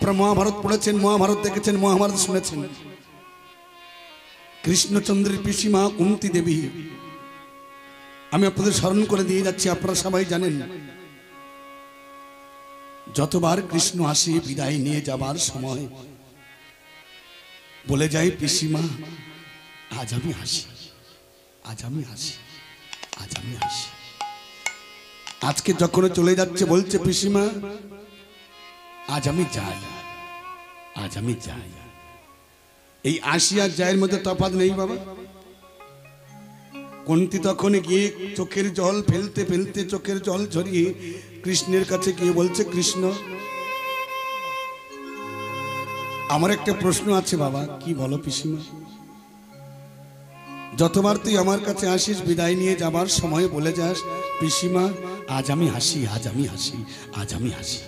আপনারা মহাভারত পড়েছেন, মহাভারত দেখেছেন, মহাভারত শুনেছেন। কৃষ্ণচন্দ্রের পিসিমা কুন্তী দেবী, আমি আপনাদের স্মরণ করে দিয়ে যাচ্ছি, আপনারা সবাই জানেন। যতবার কৃষ্ণ আসে বিদায় নিয়ে যাবার সময় বলে যায়, পিসিমা আজ আমি আসি, আজ আমি আসি, আজ আমি আসি। আজকে যখন চলে যাচ্ছে বলছে, পিসিমা আজ আমি যাই, আজ আমি যাই। এই আসি আর যায়ের মধ্যে তফাৎ নেই বাবা। কুন্তী তখন গিয়ে চোখের জল ফেলতে ফেলতে, চোখের জল ঝরিয়ে কৃষ্ণের কাছে গিয়ে বলছে, কৃষ্ণ আমার একটা প্রশ্ন আছে বাবা। কি বলো পিসিমা? যতবার তুই আমার কাছে আসিস বিদায় নিয়ে যাবার সময় বলে যাস, পিসিমা আজ আমি হাসি, আজ আমি হাসি, আজ আমি হাসি।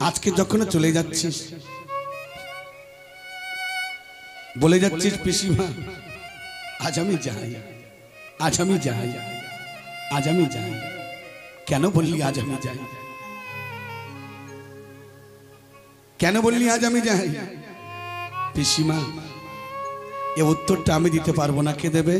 আজকে যখন চলে যাচ্ছিস বলে যাচ্ছিস, পিসিমা আজ আমি যাই, আজ আমি যাই, আজ আমি যাই। কেন বললি আজ আমি যাই? কেন বললি আজ আমি যাই? পিসিমা এ উত্তরটা আমি দিতে পারবো না। কে দেবে?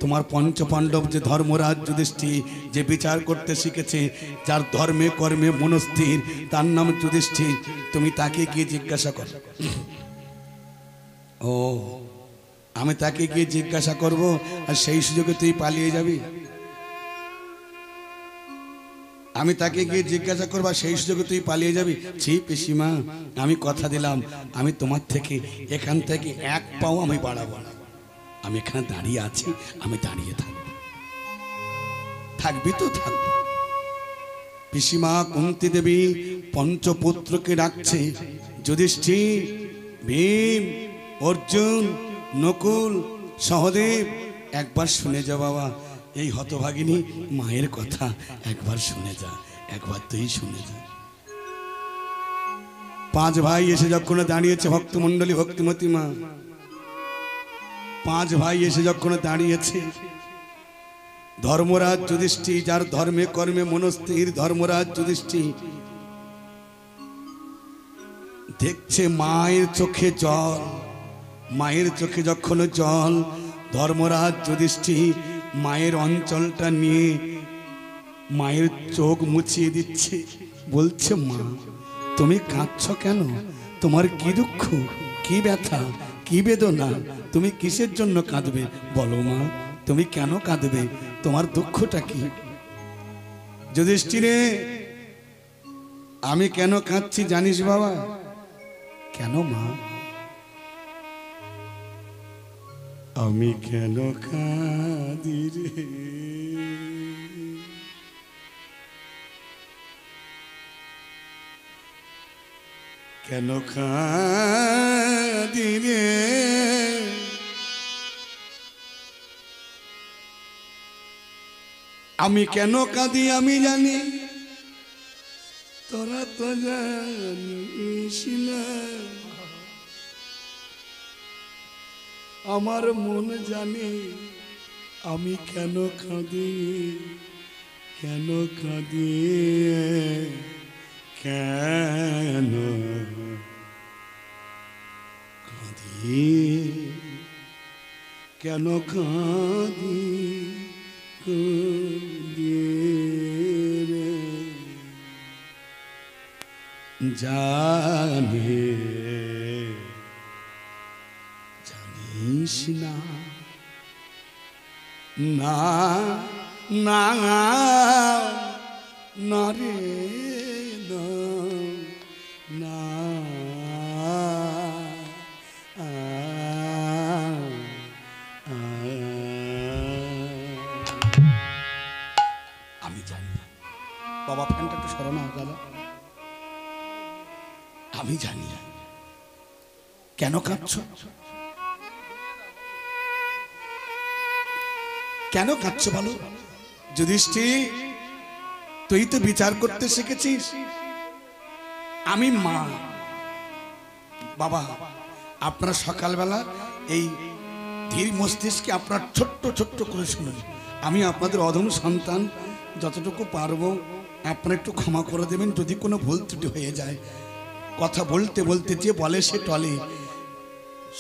তোমার পঞ্চপাণ্ডব যে ধর্মরাজ যুধিষ্ঠির, যে বিচার করতে শিখেছে, যার ধর্মে কর্মে মনস্থির, তার নাম যুধিষ্ঠির। তুমি তাকে গিয়ে জিজ্ঞাসা করো। ও, আমি তাকে গিয়ে জিজ্ঞাসা করব, আর সেই সুযোগে তুই পালিয়ে যাবি? আমি তাকে গিয়ে জিজ্ঞাসা করবো, সেই সুযোগে তুই পালিয়ে যাবি? ছি পিসিমা, আমি কথা দিলাম আমি তোমার থেকে এখান থেকে এক পাও আমি বাড়াবো না। আমি এখানে দাঁড়িয়ে আছি, আমি দাঁড়িয়ে থাকবো। থাকবি তো থাকবো। পিসিমা কুন্তী দেবী পঞ্চপুত্রকে ডাকছে, যুধিষ্ঠির, ভীম, অর্জুন, নকুল, সহদেব, একবার শুনে যা বাবা। এই হতভাগিনী মায়ের কথা একবার শুনে যা, একবার তুই শুনে যা। পাঁচ ভাই এসে যখন দাঁড়িয়েছে, ভক্তমণ্ডলী, ভক্তিমতী মা, পাঁচ ভাই এসে যখন দাঁড়িয়েছে, ধর্মরাজ যুধিষ্ঠির, যার ধর্মে কর্মে মনস্থির ধর্মরাজ যুধিষ্ঠির, দেখছে মায়ের চোখে জল। মায়ের চোখে যখন জল, ধর্মরাজ যুধিষ্ঠির মায়ের অঞ্চলটা নিয়ে মায়ের চোখ মুছিয়ে দিচ্ছে। বলছে, মা তুমি কাঁদছ কেন? তোমার কি দুঃখ, কি ব্যথা, কি বেদনা? তুমি কিসের জন্য কাঁদবে? বলো মা, তুমি কেন কাঁদবে? তোমার দুঃখটা কি? যুধিষ্ঠিরে, আমি কেন কাঁদছি জানিস বাবা? কেন মা? আমি কেন কাঁদি রে, কেন কাঁদি রে? আমি কেন কাঁদি আমি জানি, তোরা তো জানিস না। আমার মন জানে আমি কেন কাঁদি, কেন কাঁদি, কেন কাঁদি, কেন কাঁদি, কাঁদি রে জানে জানিস না, না না না রে না, না আমি জানি না বাবা। ফ্যানটা একটু সরানো দাদা। আমি জানি না কেন কাঁদছ, কেন কাঁদছ বলো? যুধিষ্ঠির, তুই তো বিচার করতে শিখেছিস, আমি মা। বাবা, আপনারা সকালবেলা এই ধীর মস্তিষ্কে আপনার ছোট্ট ছোট্ট করে শুনুন। আমি আপনাদের অধম সন্তান, যতটুকু পারবো আপনারা একটু ক্ষমা করে দেবেন যদি কোনো ভুল ত্রুটি হয়ে যায়। কথা বলতে বলতে যে বলে সে টলে,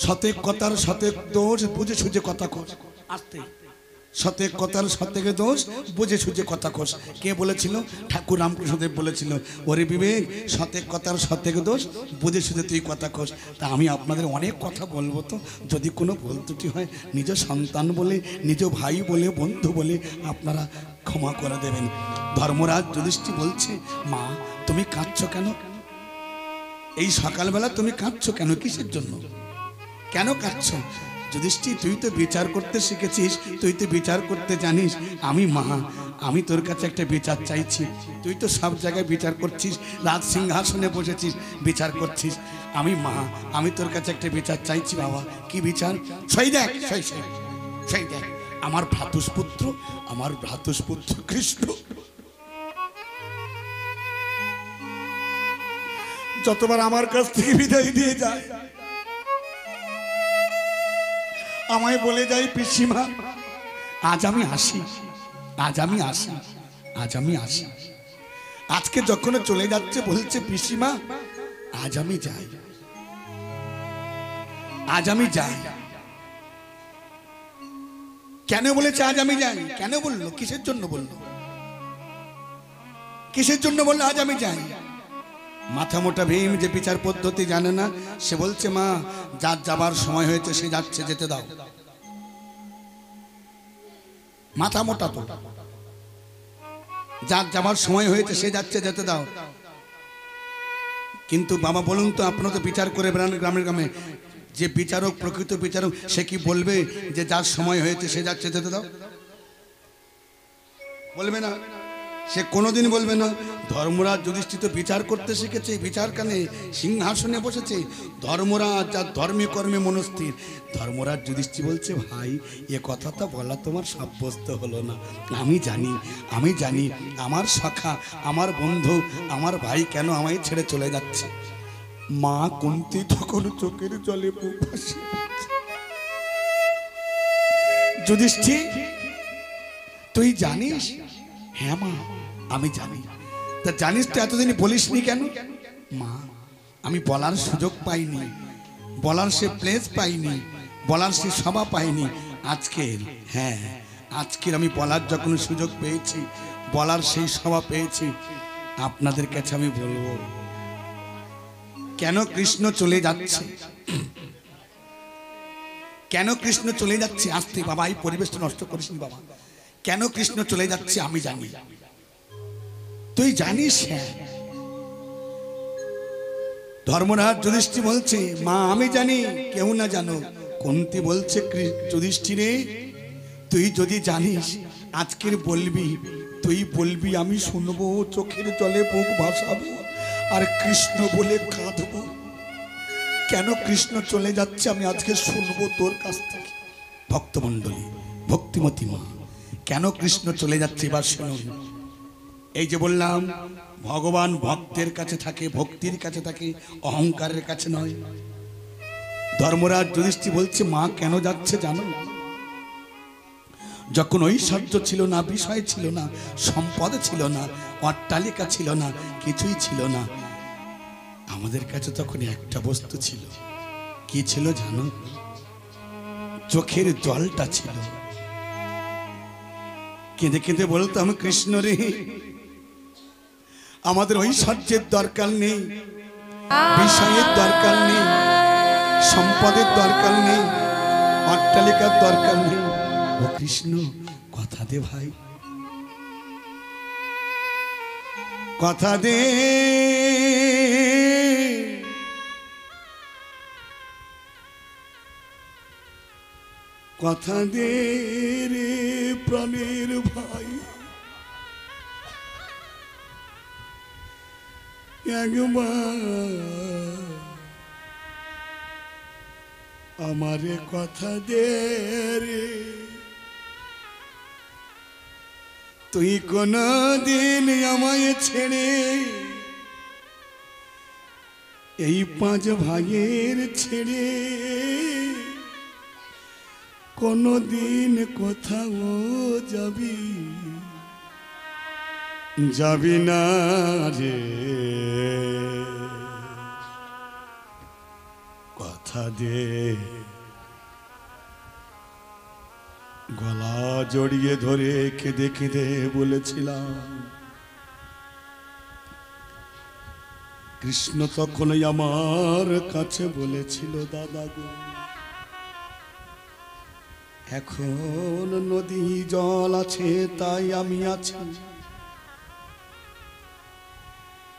শতেক কথার শতেক দোষ, বুঝে সুঝে কথা কোষ। আসতে শতেক কথার শতেক দোষ, বুঝে সুঝে কথা কোষ। কে বলেছিল? ঠাকুর রামকৃষ্ণদেব বলেছিল, ওরে বিবেক, শতেক কথার শতেক দোষ, বুঝে সুঝে তুই কথা কোষ। তা আমি আপনাদের অনেক কথা বলবো, তো যদি কোনো ভুল ত্রুটি হয় নিজ সন্তান বলে, নিজ ভাই বলে, বন্ধু বলে আপনারা ক্ষমা করে দেবেন। ধর্মরাজ যুধিষ্ঠির বলছে, মা তুমি কাঁদছো কেন? এই সকালবেলা তুমি কাঁদছো কেন? কিসের জন্য? কেন কাঁদছো? যুধিষ্ঠির, তুই তো বিচার করতে শিখেছিস, তুই তো বিচার করতে জানিস। আমি মা, আমি তোর কাছে একটা বিচার চাইছি। তুই তো সব জায়গায় বিচার করছিস, রাজ সিংহাসনে বসেছিস, বিচার করছিস। আমি মা, আমি তোর কাছে একটা বিচার চাইছি বাবা। কি বিচার? সেই দেখ, সেই দেখ, আমার ভ্রাতুষ্পুত্র, আমার ভ্রাতুষ্পুত্র কৃষ্ণ যতবার আমার কাছ থেকে বিদায় দিয়ে যায়, আমায় বলে যায়, পিসিমা আজ আমি আসি, আজ আমি আসি, আজ আমি আসি। আজকে যখন চলে যাচ্ছে বলছে, পিসিমা আজ আমি যাই, আজ আমি যাই। কেন বলেছে আজ আমি যাই? কেন বললো? কিসের জন্য বললো? কিসের জন্য বললো আজ আমি যাই? মাথা মোটা ভীম যে বিচার পদ্ধতি জানে না, সে বলছে, মা যার যাবার সময় হয়েছে সে যাচ্ছে, যেতে দাও। মাথা মোটা তো, যার যাবার সময় হয়েছে সে যাচ্ছে, যেতে দাও। কিন্তু বাবা বলুন তো, আপনারা তো বিচার করে বেড়ান গ্রামের গ্রামে, যে বিচারক, প্রকৃত বিচারক, সে কি বলবে যে যার সময় হয়েছে সে যাচ্ছে, যেতে দাও? বলবে না, সে কোনোদিন বলবে না। ধর্মরাজ যুধিষ্ঠির তো বিচার করতে শিখেছে, বিচার কানে সিংহাসনে বসেছে। ধর্মরাজ যার ধর্মে কর্মে মনস্থির। ধর্মরাজ যুধিষ্ঠির বলছে, ভাই এ কথাটা বলা তোমার সাব্যস্ত হলো না। আমি জানি, আমি জানি আমার সখা, আমার বন্ধু, আমার ভাই কেন আমায় ছেড়ে চলে যাচ্ছে। মা কুন্তি তখন চোখের জলে বুক ভাসিয়ে দিচ্ছে। যুধিষ্ঠির তুই জানিস? হ্যাঁ মা আমি জানি। তা জানিস তো এতদিন বলিসনি কেন? মা আমি বলার সুযোগ পাইনি, বলার সে প্লেস পাইনি, বলার সে সভা পাইনি। আজকের, হ্যাঁ আজকের আমি বলার যখন সুযোগ পেয়েছি, বলার সেই সভা পেয়েছি, আপনাদের কাছে আমি বলবো কেন কৃষ্ণ চলে যাচ্ছে, কেন কৃষ্ণ চলে যাচ্ছে। আসতে বাবা, এই পরিবেশটা নষ্ট করিস নি বাবা। কেন কৃষ্ণ চলে যাচ্ছে আমি জানি। তুই জানিস? হ্যাঁ। ধর্মরাজ যুধিষ্ঠির বলছে, মা আমি জানি, কেউ না জানো। কুন্তি বলছে, যুধিষ্ঠিরে তুই যদি জানিস আজকের বলবি, তুই বলবি, আমি শুনবো, চোখের জলে বুক ভাসাবো, আর কৃষ্ণ বলে কাঁদবো। কেন কৃষ্ণ চলে যাচ্ছে আমি আজকে শুনবো তোর কাছ থেকে। ভক্তমণ্ডলী, ভক্তিমতী মা, কেন কৃষ্ণ চলে যাচ্ছে এবার শুনুন। এই যে বললাম, ভগবান ভক্তের কাছে থাকে, ভক্তির কাছে থাকে, অহংকারের কাছে নয়। ধর্মরাজ যুধিষ্ঠির বলছে, মা কেন যাচ্ছে জানো? যখন ঐশ্বর্য ছিল না, বিষয় ছিল না, সম্পদ ছিল না, অট্টালিকা ছিল না, কিছুই ছিল না, আমাদের কাছে তখন একটা বস্তু ছিল। কি ছিল জানো? চোখের জলটা ছিল। কেঁদে কেঁদে বলতাম, কৃষ্ণ রে, আমাদের ঐশ্বর্যের দরকার নেই, বিষয়ের দরকার নেই, সম্পদের দরকার নেই, অট্টালিকার দরকার নেই। ও কৃষ্ণ কথা দে ভাই, কথা দে, কথা দে রে প্রাণের ভাই, একবার আমারে কথা দে রে। তুই কোনদিন আমায় ছেড়ে এই পাঁচ ভাইয়ের ছেড়ে কোনদিন কোথাও যাবি, যাবি না রে। কথা দিয়ে গলা জড়িয়ে ধরে কেঁদে কেঁদে বলেছিলাম। কৃষ্ণ তখনই আমার কাছে বলেছিল, দাদা গো, এখন নদী জল আছে তাই আমি আছি,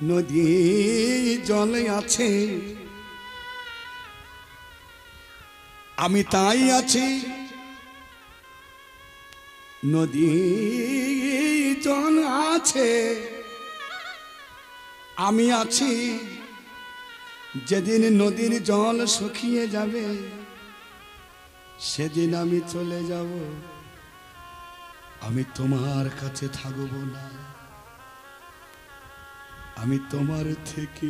নদী জলে আছে আমি তাই আছি, নদী জল আছে আমি আছি, যেদিন নদীর জল শুকিয়ে যাবে সেদিন আমি চলে যাব, আমি তোমার কাছে থাকবো না, আমি তোমার থেকে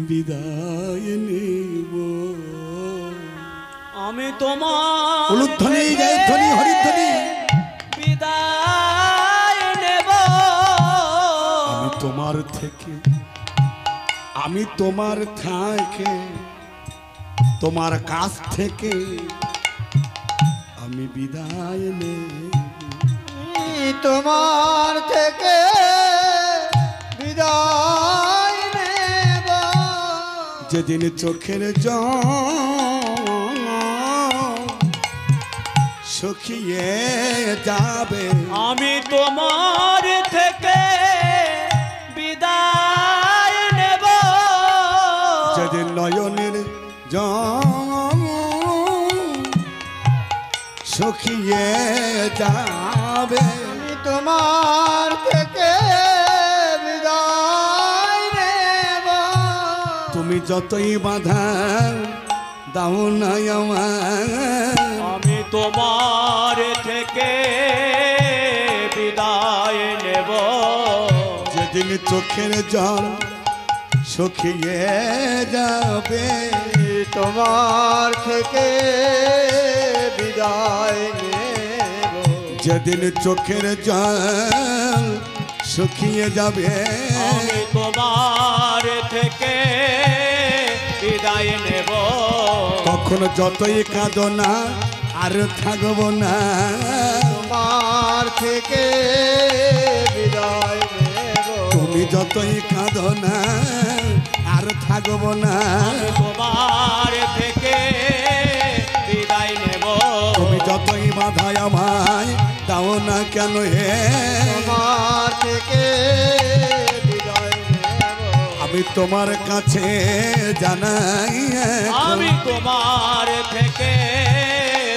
বিদায় নেব। আমি তোমার উলুধ্বনি জয়ধ্বনি হরিধ্বনি বিদায় নেব। আমি তোমার থেকে, আমি তোমার থেকে, তোমার কাছ থেকে আমি বিদায় নেব। তোমার থেকে বিদায় নেব। যেদিন চোখের জল শুকিয়ে যাবে আমি তোমার থেকে বিদায় নেব। যেদিন নয়নের জল শুকিয়ে যাবে আমি তোমার থেকে বিদায় নেব। তুমি যতই বাধা দাও না আমায়, আমি তোমার থেকে বিদায় নেব। যেদিন চোখের জল শুকিয়ে যাবে তোমার থেকে বিদায় নেব। যেদিন চোখের জল শুকিয়ে যাবে আমি তোমার থেকে বিদায় নেব। তখন যতই কাঁদো না আর থাকবো না, তোমার থেকে বিদায় নেব। তুমি যতই কাঁদো না আর থাকবো না, তোমার থেকে বিদায় নেব। তুমি যতই বাধায় আমায় দাও না কেন হে, তোমার থেকে বিদায় নেব। আমি তোমার কাছে জানাই আমি তোমার থেকে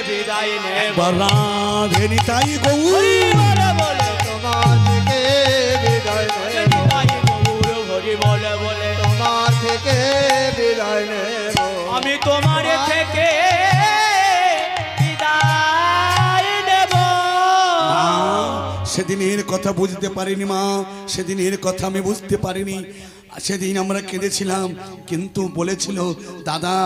বিদায় নেব। রাধেনি তাই গৌ হরি বলে বলে তোমার থেকে বিদায় নেব। হরি বলে বলে তোমার থেকে বিদায় নেব। আমি তোমার থেকে বিদায় নেব। সেদিনের কথা বুঝতে পারিনি মা, সেদিনের কথা আমি বুঝতে পারিনি। সেদিন আমরা কেঁদেছিলাম, কিন্তু বলেছিল দাদা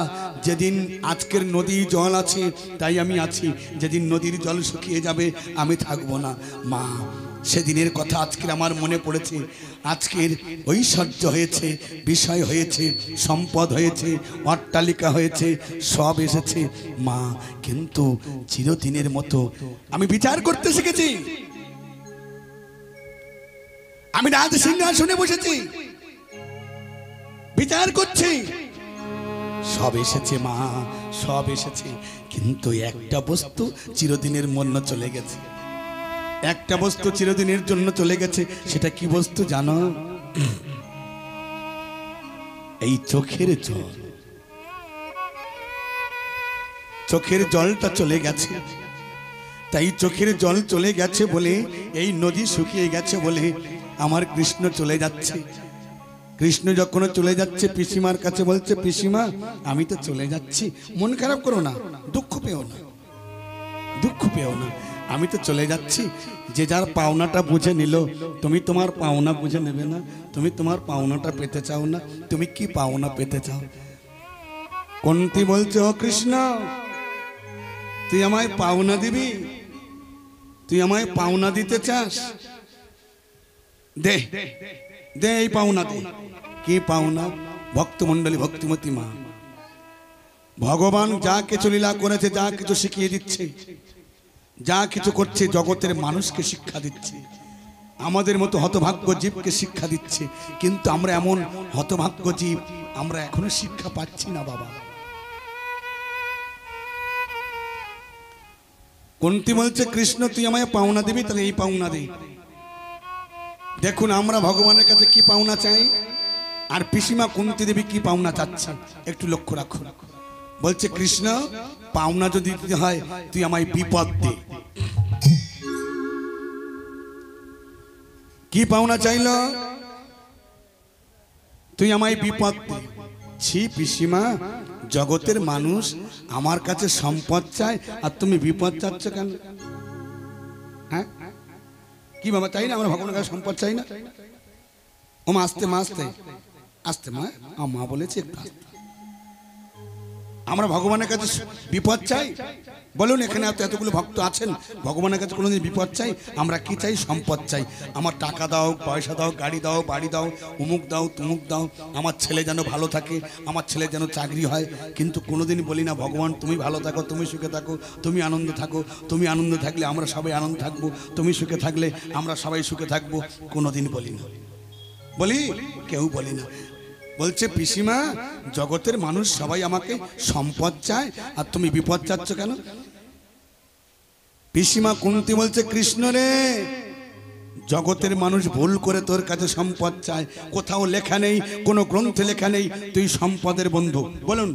যেদিন আজকের নদীর জল আছে তাই আমি আছি, যেদিন নদীর জল শুকিয়ে যাবে আমি থাকবো না। মা সেদিনের কথা আজকের আমার মনে পড়েছে। আজকের ঐশ্বর্য হয়েছে, বিষয় হয়েছে, সম্পদ হয়েছে, অট্টালিকা হয়েছে, সব এসেছে মা, কিন্তু চিরদিনের মতো আমি বিচার করতে শিখেছি। আমি রাজ সিংহাসনে বসেছি, বিচার করছি, সব এসেছে মা, সব এসেছে, কিন্তু একটা বস্তু চিরদিনের জন্য চলে গেছে, একটা বস্তু চিরদিনের জন্য চলে গেছে। সেটা কি বস্তু জানো? এই চোখের জল। চোখের জলটা চলে গেছে, তাই চোখের জল চলে গেছে বলে, এই নদী শুকিয়ে গেছে বলে আমার কৃষ্ণ চলে যাচ্ছে। কৃষ্ণ যখন চলে যাচ্ছে পিসিমার কাছে বলছে, পিসিমা আমি তো চলে যাচ্ছি, মন খারাপ করো না, দুঃখ পেও না, দুঃখ পেও না, আমি তো চলে যাচ্ছি। যে যার পাওনাটা বুঝে নিল, তুমি তোমার পাওনা বুঝে নেবে না? তুমি তোমার পাওনাটা পেতে চাও না? তুমি কি পাওনা পেতে চাও? কোনটি বলছো, ও কৃষ্ণ তুই আমায় পাওনা দিবি? তুই আমায় পাওনা দিতে চাস? দে দে এই পাওনা দে। কি পাওনা? ভক্তমণ্ডলী, ভক্তিমতী মা, ভগবান যা কিছু লীলা করেছে, যা কিছু শিখিয়ে দিচ্ছে, যা কিছু করছে, জগতের মানুষকে শিক্ষা দিচ্ছে, আমাদের মতো হতভাগ্য জীবকে শিক্ষা দিচ্ছে। কিন্তু আমরা এমন হতভাগ্য জীব, আমরা এখনো শিক্ষা পাচ্ছি না বাবা। কুন্তী বলছে, কৃষ্ণ তুই আমায় পাওনা দিবি, তাহলে এই পাওনা দে। দেখুন আমরা ভগবানের কাছে কি পাওনা চাই, আর পিসিমা কুন্তী দেবী কি পাওনা চাচ্ছে, একটু লক্ষ্য রাখুন। বলছে, কৃষ্ণ পাওনা যদি দিতে হয় তুই আমায় বিপদ দে। কি পাওনা চাইল? তুই আমায় বিপদ দে। ছি পিসিমা, জগতের মানুষ আমার কাছে সম্পদ চায়, আর তুমি বিপদ চাচ্ছ কেন? হ্যাঁ কি বাবা, তাই না? আমরা ভগবানের কাছে সম্পদ চাই না? ও মা, আস্তে মা, আস্তে আস্তে মা, মা বলেছে একটু আস্তে। আমরা ভগবানের কাছে বিপদ চাই? বলুন, এখানে এতগুলো ভক্ত আছেন, ভগবানের কাছে কোনোদিন বিপদ চাই? আমরা কি চাই? সম্পদ চাই। আমার টাকা দাও, পয়সা দাও, গাড়ি দাও, বাড়ি দাও, উমুক দাও, তুমুক দাও, আমার ছেলে যেন ভালো থাকে, আমার ছেলে যেন চাকরি হয়। কিন্তু কোনোদিন বলি না, ভগবান তুমি ভালো থাকো, তুমি সুখে থাকো, তুমি আনন্দ থাকো, তুমি আনন্দ থাকলে আমরা সবাই আনন্দ থাকবো, তুমি সুখে থাকলে আমরা সবাই সুখে থাকবো। কোনোদিন বলি না। বলি? কেউ বলি না। বলছে, পিসিমা জগতের মানুষ সবাই আমাকে সম্পদ চায়, আর তুমি বিপদ চাচ্ছ কেন? পিসিমা কুন্তী বলছে, কৃষ্ণ রে, জগতের মানুষ ভুল করে তোর কাছে সম্পদ চায়। কোথাও লেখা নেই, কোনো গ্রন্থে লেখা নেই তুই সম্পদের বন্ধু। বলুন,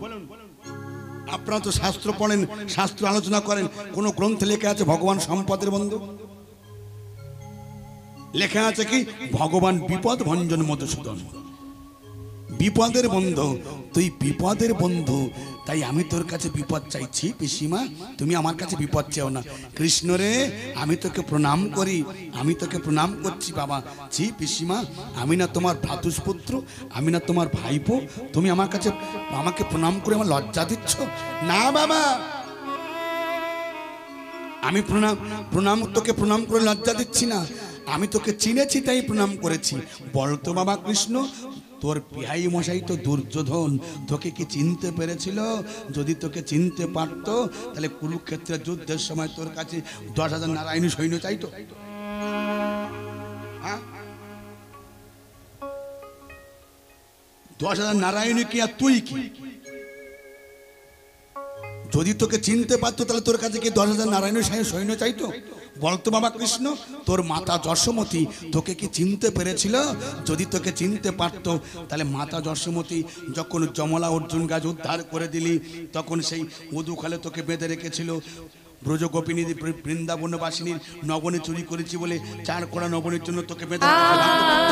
আপনারা তো শাস্ত্র পড়েন, শাস্ত্র আলোচনা করেন, কোনো গ্রন্থে লেখা আছে ভগবান সম্পদের বন্ধু? লেখা আছে কি? ভগবান বিপদ ভঞ্জন মধুসূদন, বিপদের বন্ধু। তুই বিপদের বন্ধু, তাই আমি তোর কাছে বিপদ চাইছি। পিসিমা তুমি আমার কাছে বিপদ চাও না। কৃষ্ণ রে, আমি তোকে প্রণাম করি, আমি তোকে প্রণাম করছি বাবা। ছি পিসিমা, আমি না তোমার ভ্রাতুষ্পুত্র, আমি না তোমার ভাইপো, তুমি আমার কাছে আমাকে প্রণাম করে আমার লজ্জা দিচ্ছ? না বাবা, আমি তোকে প্রণাম করে লজ্জা দিচ্ছি না, আমি তোকে চিনেছি তাই প্রণাম করেছি। বলতো বাবা কৃষ্ণ, তোর বিহাই মশাই তো দুর্যোধন, তোকে কি চিনতে পেরেছিল? যদি তোকে চিনতে পারত তাহলে কুরুক্ষেত্রের যুদ্ধের সময় তোর কাছে 10,000 নারায়ণী সৈন্য চাইতো। হ্যাঁ, 10,000 নারায়ণী কি আর তুই কি? যদি তোকে চিনতে পারতো তাহলে তোর কাছে কি 10,000 নারায়ণী সৈন্য চাইতো? বলতো বাবা কৃষ্ণ, তোর মাতা যশোমতী তোকে কি চিনতে পেরেছিল? যদি তোকে চিনতে পারতো তাহলে মাতা যশোমতী যখন যমলা অর্জুন গাছ উদ্ধার করে দিলি, তখন সেই মধুখালে তোকে বেঁধে রেখেছিল। ব্রজগোপিনী বৃন্দাবনবাসিনীর নবনী চুরি করেছি বলে 4 কড়া নবনীর জন্য তোকে বেঁধে রেখেছিল।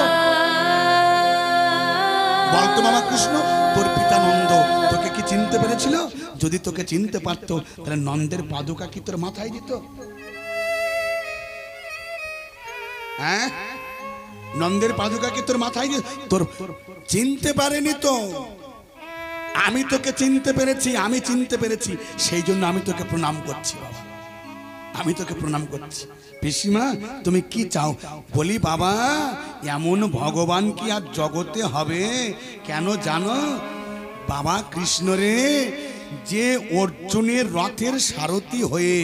বলতো বাবা কৃষ্ণ, তোর পিতা নন্দ তোকে কি চিনতে পেরেছিল? যদি তোকে চিনতে পারতো তাহলে নন্দের পাদুকা কি তোর মাথায় দিত? হ্যাঁ, নন্দের পাদুকা কি তোর মাথায় দিত? তোর চিনতে পারেনি তো, আমি তোকে চিনতে পেরেছি, আমি চিনতে পেরেছি, সেই জন্য আমি তোকে প্রণাম করছি বাবা, আমি তোকে প্রণাম করছি। পিসিমা তুমি কি চাও? বলি বাবা, এমন ভগবান কি আর জগতে হবে? কেন জানো বাবা কৃষ্ণ রে, যে অর্জুনের রথের সারথি হয়ে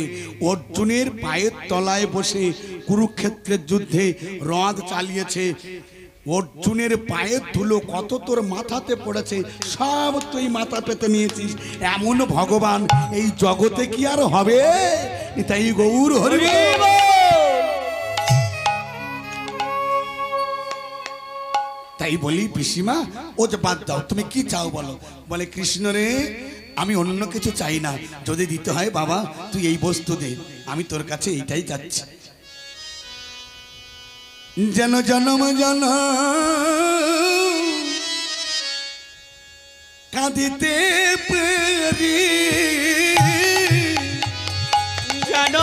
অর্জুনের পায়ের তলায় বসে কুরুক্ষেত্রের যুদ্ধে রথ চালিয়েছে, অর্জুনের পায়ের ধুলো কত তোর মাথাতে পড়েছে, সব তুই মাথা পেতে নিয়েছিস। এমন ভগবান এই জগতে কি আর হবে? তাই গৌর হরি। তাই বলি পিসিমা, ও যে বাদ দাও, তুমি কি চাও বলো? বলে কৃষ্ণ রে, আমি অন্য কিছু চাই না, যদি দিতে হয় বাবা তুই এই বস্তু দে, আমি তোর কাছে এইটাই চাচ্ছি। যেন জনম জন কাঁদিতে পেরি, যেন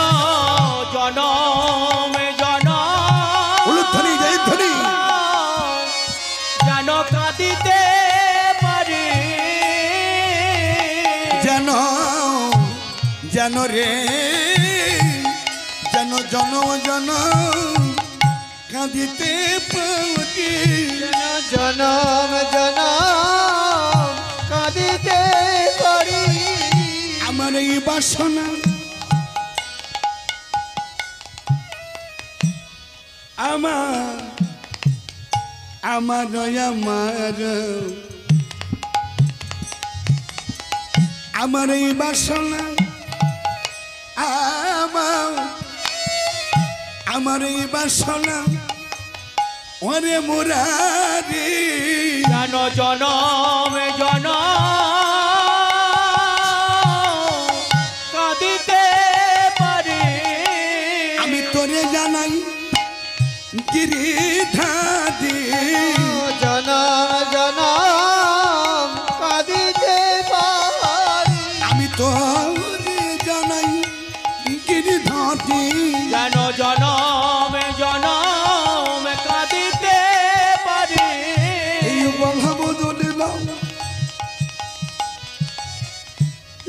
জনম উলুধ্বনি জয়ধ্বনি, যেন কাঁদিতে পারি, যেন রে, যেন জন কাঁদিতে পারি জনম জনম কাঁদিতে পারি আমার এই বাসনা আমার আমার আমার আমার এই বাসনা আমার আমার এই বাসনা ওরে মুরারি জানো জনম জনম কাঁদিতে পারি আমি তোরে জানাই গিরিধারি জনম জনম কাঁদিতে পারি আমি তোরে জানাই গিরিধারি জানো জনম জনম কাঁদিতে পারি এই বলবদলে নাও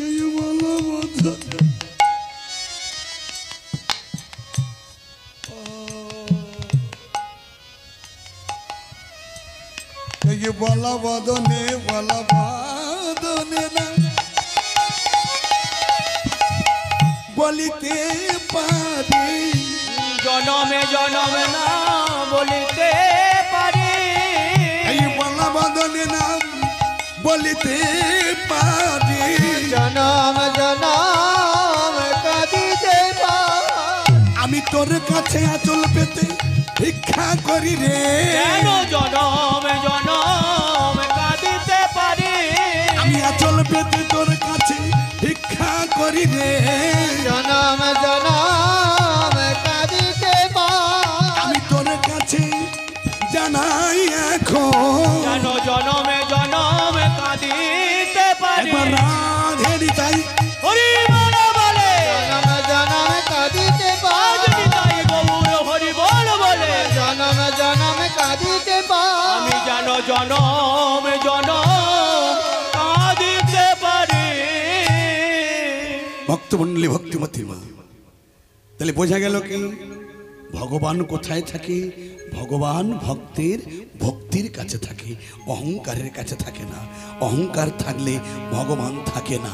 এই বলবদলে এই বলবদনে বলবদনে না বলিতে পারি জনমে জনমে না বলিতে পারি এই বলবদনে না বলিতে পারি জনম জনম কাঁদিতে পারি আমি তোর কাছে আঁচল পেতে ভিক্ষা করি রে কেন জনম জনম কাঁদিতে পারি আমি আঁচল পেতে তোর কাছে ভিক্ষা করি রে জনম জনম কাঁদিতে পারি আমি তোর কাছে জানাই এখন জানো জনমে জনম কাঁদিতে পারি একবার রাধেরি তাই হরি বল বলে জনম জনম কাঁদিতে পারি তাই গৌর হরি বল বলে জনম জনম কাঁদিতে পারি আমি জানো জনম জনম কাঁদিতে পারি ভক্তমণ্ডলী ভক্তিমতী মা তাহলে বোঝা গেল কি ভগবান কোথায় থাকে ভগবান ভক্তের ভক্তির কাছে থাকে অহংকারের কাছে থাকে না অহংকার থাকলে ভগবান থাকে না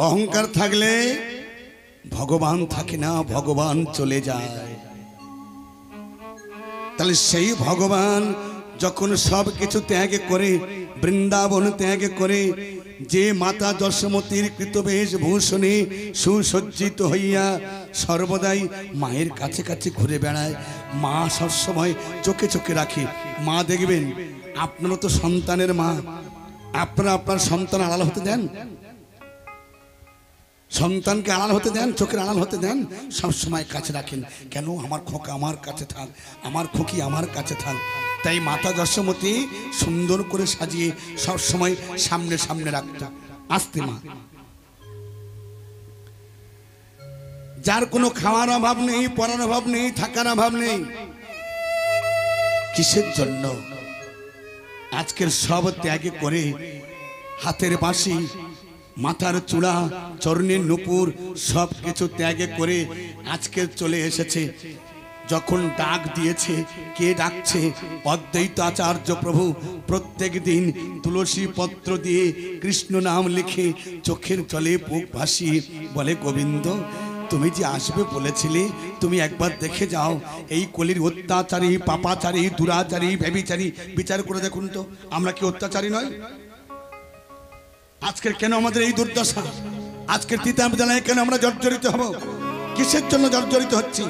অহংকার থাকলে ভগবান থাকে না ভগবান চলে যায় তাহলে সেই ভগবান যখন সব কিছু ত্যাগ করে বৃন্দাবন ত্যাগ করে যে মাতা যশোমতীর কৃতবেশ ভূষণে সুসজ্জিত হইয়া সর্বদাই মায়ের কাছে কাছে ঘুরে বেড়ায় মা সবসময় চোখে চোখে রাখে মা দেখবেন আপনারও তো সন্তানের মা আপনারা আপনার সন্তান আড়াল হতে দেন সন্তানকে আড়াল হতে দেন চোখের আড়াল হতে দেন সব সময় কাছে রাখেন কেন আমার খোকা আমার কাছে থাক আমার খুকি আমার কাছে থাক তাই মাতা যশোমতী সুন্দর করে সাজিয়ে সব সময় সামনে সামনে রাখত আস্তে মা যার কোনো খাওয়ার অভাব নেই পড়ার অভাব নেই থাকার অভাব নেই কিসের জন্য আজকের সব ত্যাগ করে হাতের বাঁশি মাথার চূড়া চরণের নুপুর সব কিছু ত্যাগ করে আজকে চলে এসেছে যখন ডাক দিয়েছে কে ডাকছে অদ্বৈত আচার্য প্রভু প্রত্যেক দিন তুলসী পত্র দিয়ে কৃষ্ণ নাম লিখে চোখের জলে বুক ভাসিয়ে বলে গোবিন্দ তুমি যে আসবে বলেছিলে তুমি একবার দেখে যাও এই কলির অত্যাচারী পাপাচারী দুরাচারী ব্যভিচারী বিচার করে দেখুন তো আমরা কি অত্যাচারী নয় আজকের কেন আমাদের এই দুর্দশা আজকের তিতাব জ্বালায় কেন আমরা জর্জরিত হব কিসের জন্য জর্জরিত হচ্ছি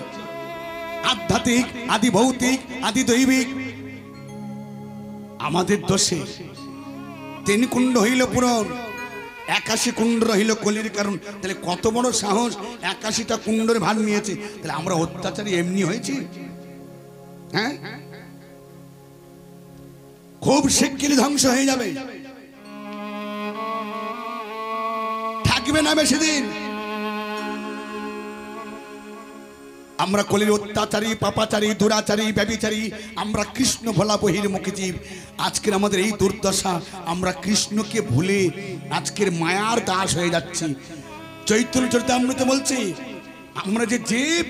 আধ্যাত্মিক আদি ভৌতিক আদি দৈবিক আমাদের দোষে 3 কুণ্ড হইল পূরণ 81 কুণ্ড রহিল কলির কারণ তাহলে কত বড় সাহস 81টা কুণ্ডের ভার নিয়েছে তাহলে আমরা অত্যাচারী এমনি হয়েছি হ্যাঁ খুব শিগগিরই ধ্বংস হয়ে যাবে থাকবে না বেশি দিন আমরা কলির অত্যাচারী পাপাচারী দুরাচারী ব্যভিচারী আমরা কৃষ্ণ ভোলা বহির্মুখী জীব আজকের আমাদের এই দুর্দশা আমরা কৃষ্ণকে ভুলে আজকের মায়ার দাস হয়ে যাচ্ছি চৈতন্য চরিতামৃতে বলছি আমরা যে জীব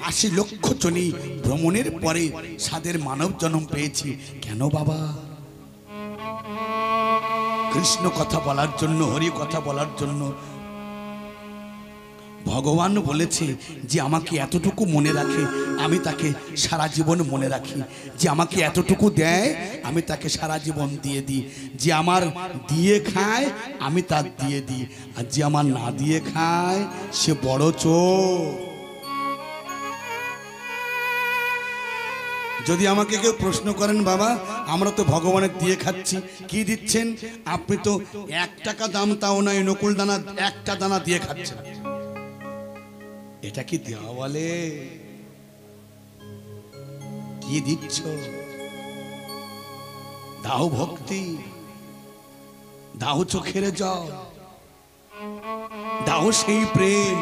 80 লক্ষ জনই ভ্রমণের পরে সাদের মানব জন্ম পেয়েছি। কেন বাবা? কৃষ্ণ কথা বলার জন্য, হরি কথা বলার জন্য। ভগবান বলেছে যে আমাকে এতটুকু মনে রাখে আমি তাকে সারা জীবন মনে রাখি, যে আমাকে এতটুকু দেয় আমি তাকে সারা জীবন দিয়ে দিই, যে আমার দিয়ে খায় আমি তার দিয়ে দিই, আর যে আমার না দিয়ে খায় সে বড় চোর। যদি আমাকে কেউ প্রশ্ন করেন বাবা আমরা তো ভগবানের দিয়ে খাচ্ছি, কি দিচ্ছেন? আপনি তো 1 টাকা দাম তাও নয় নকুল দানা 1টা দানা দিয়ে খাচ্ছেন, এটা কি দেওয়া বলে? কি দিচ্ছ? দাও ভক্তি, দাও চোখের জল, দাও সেই প্রেম,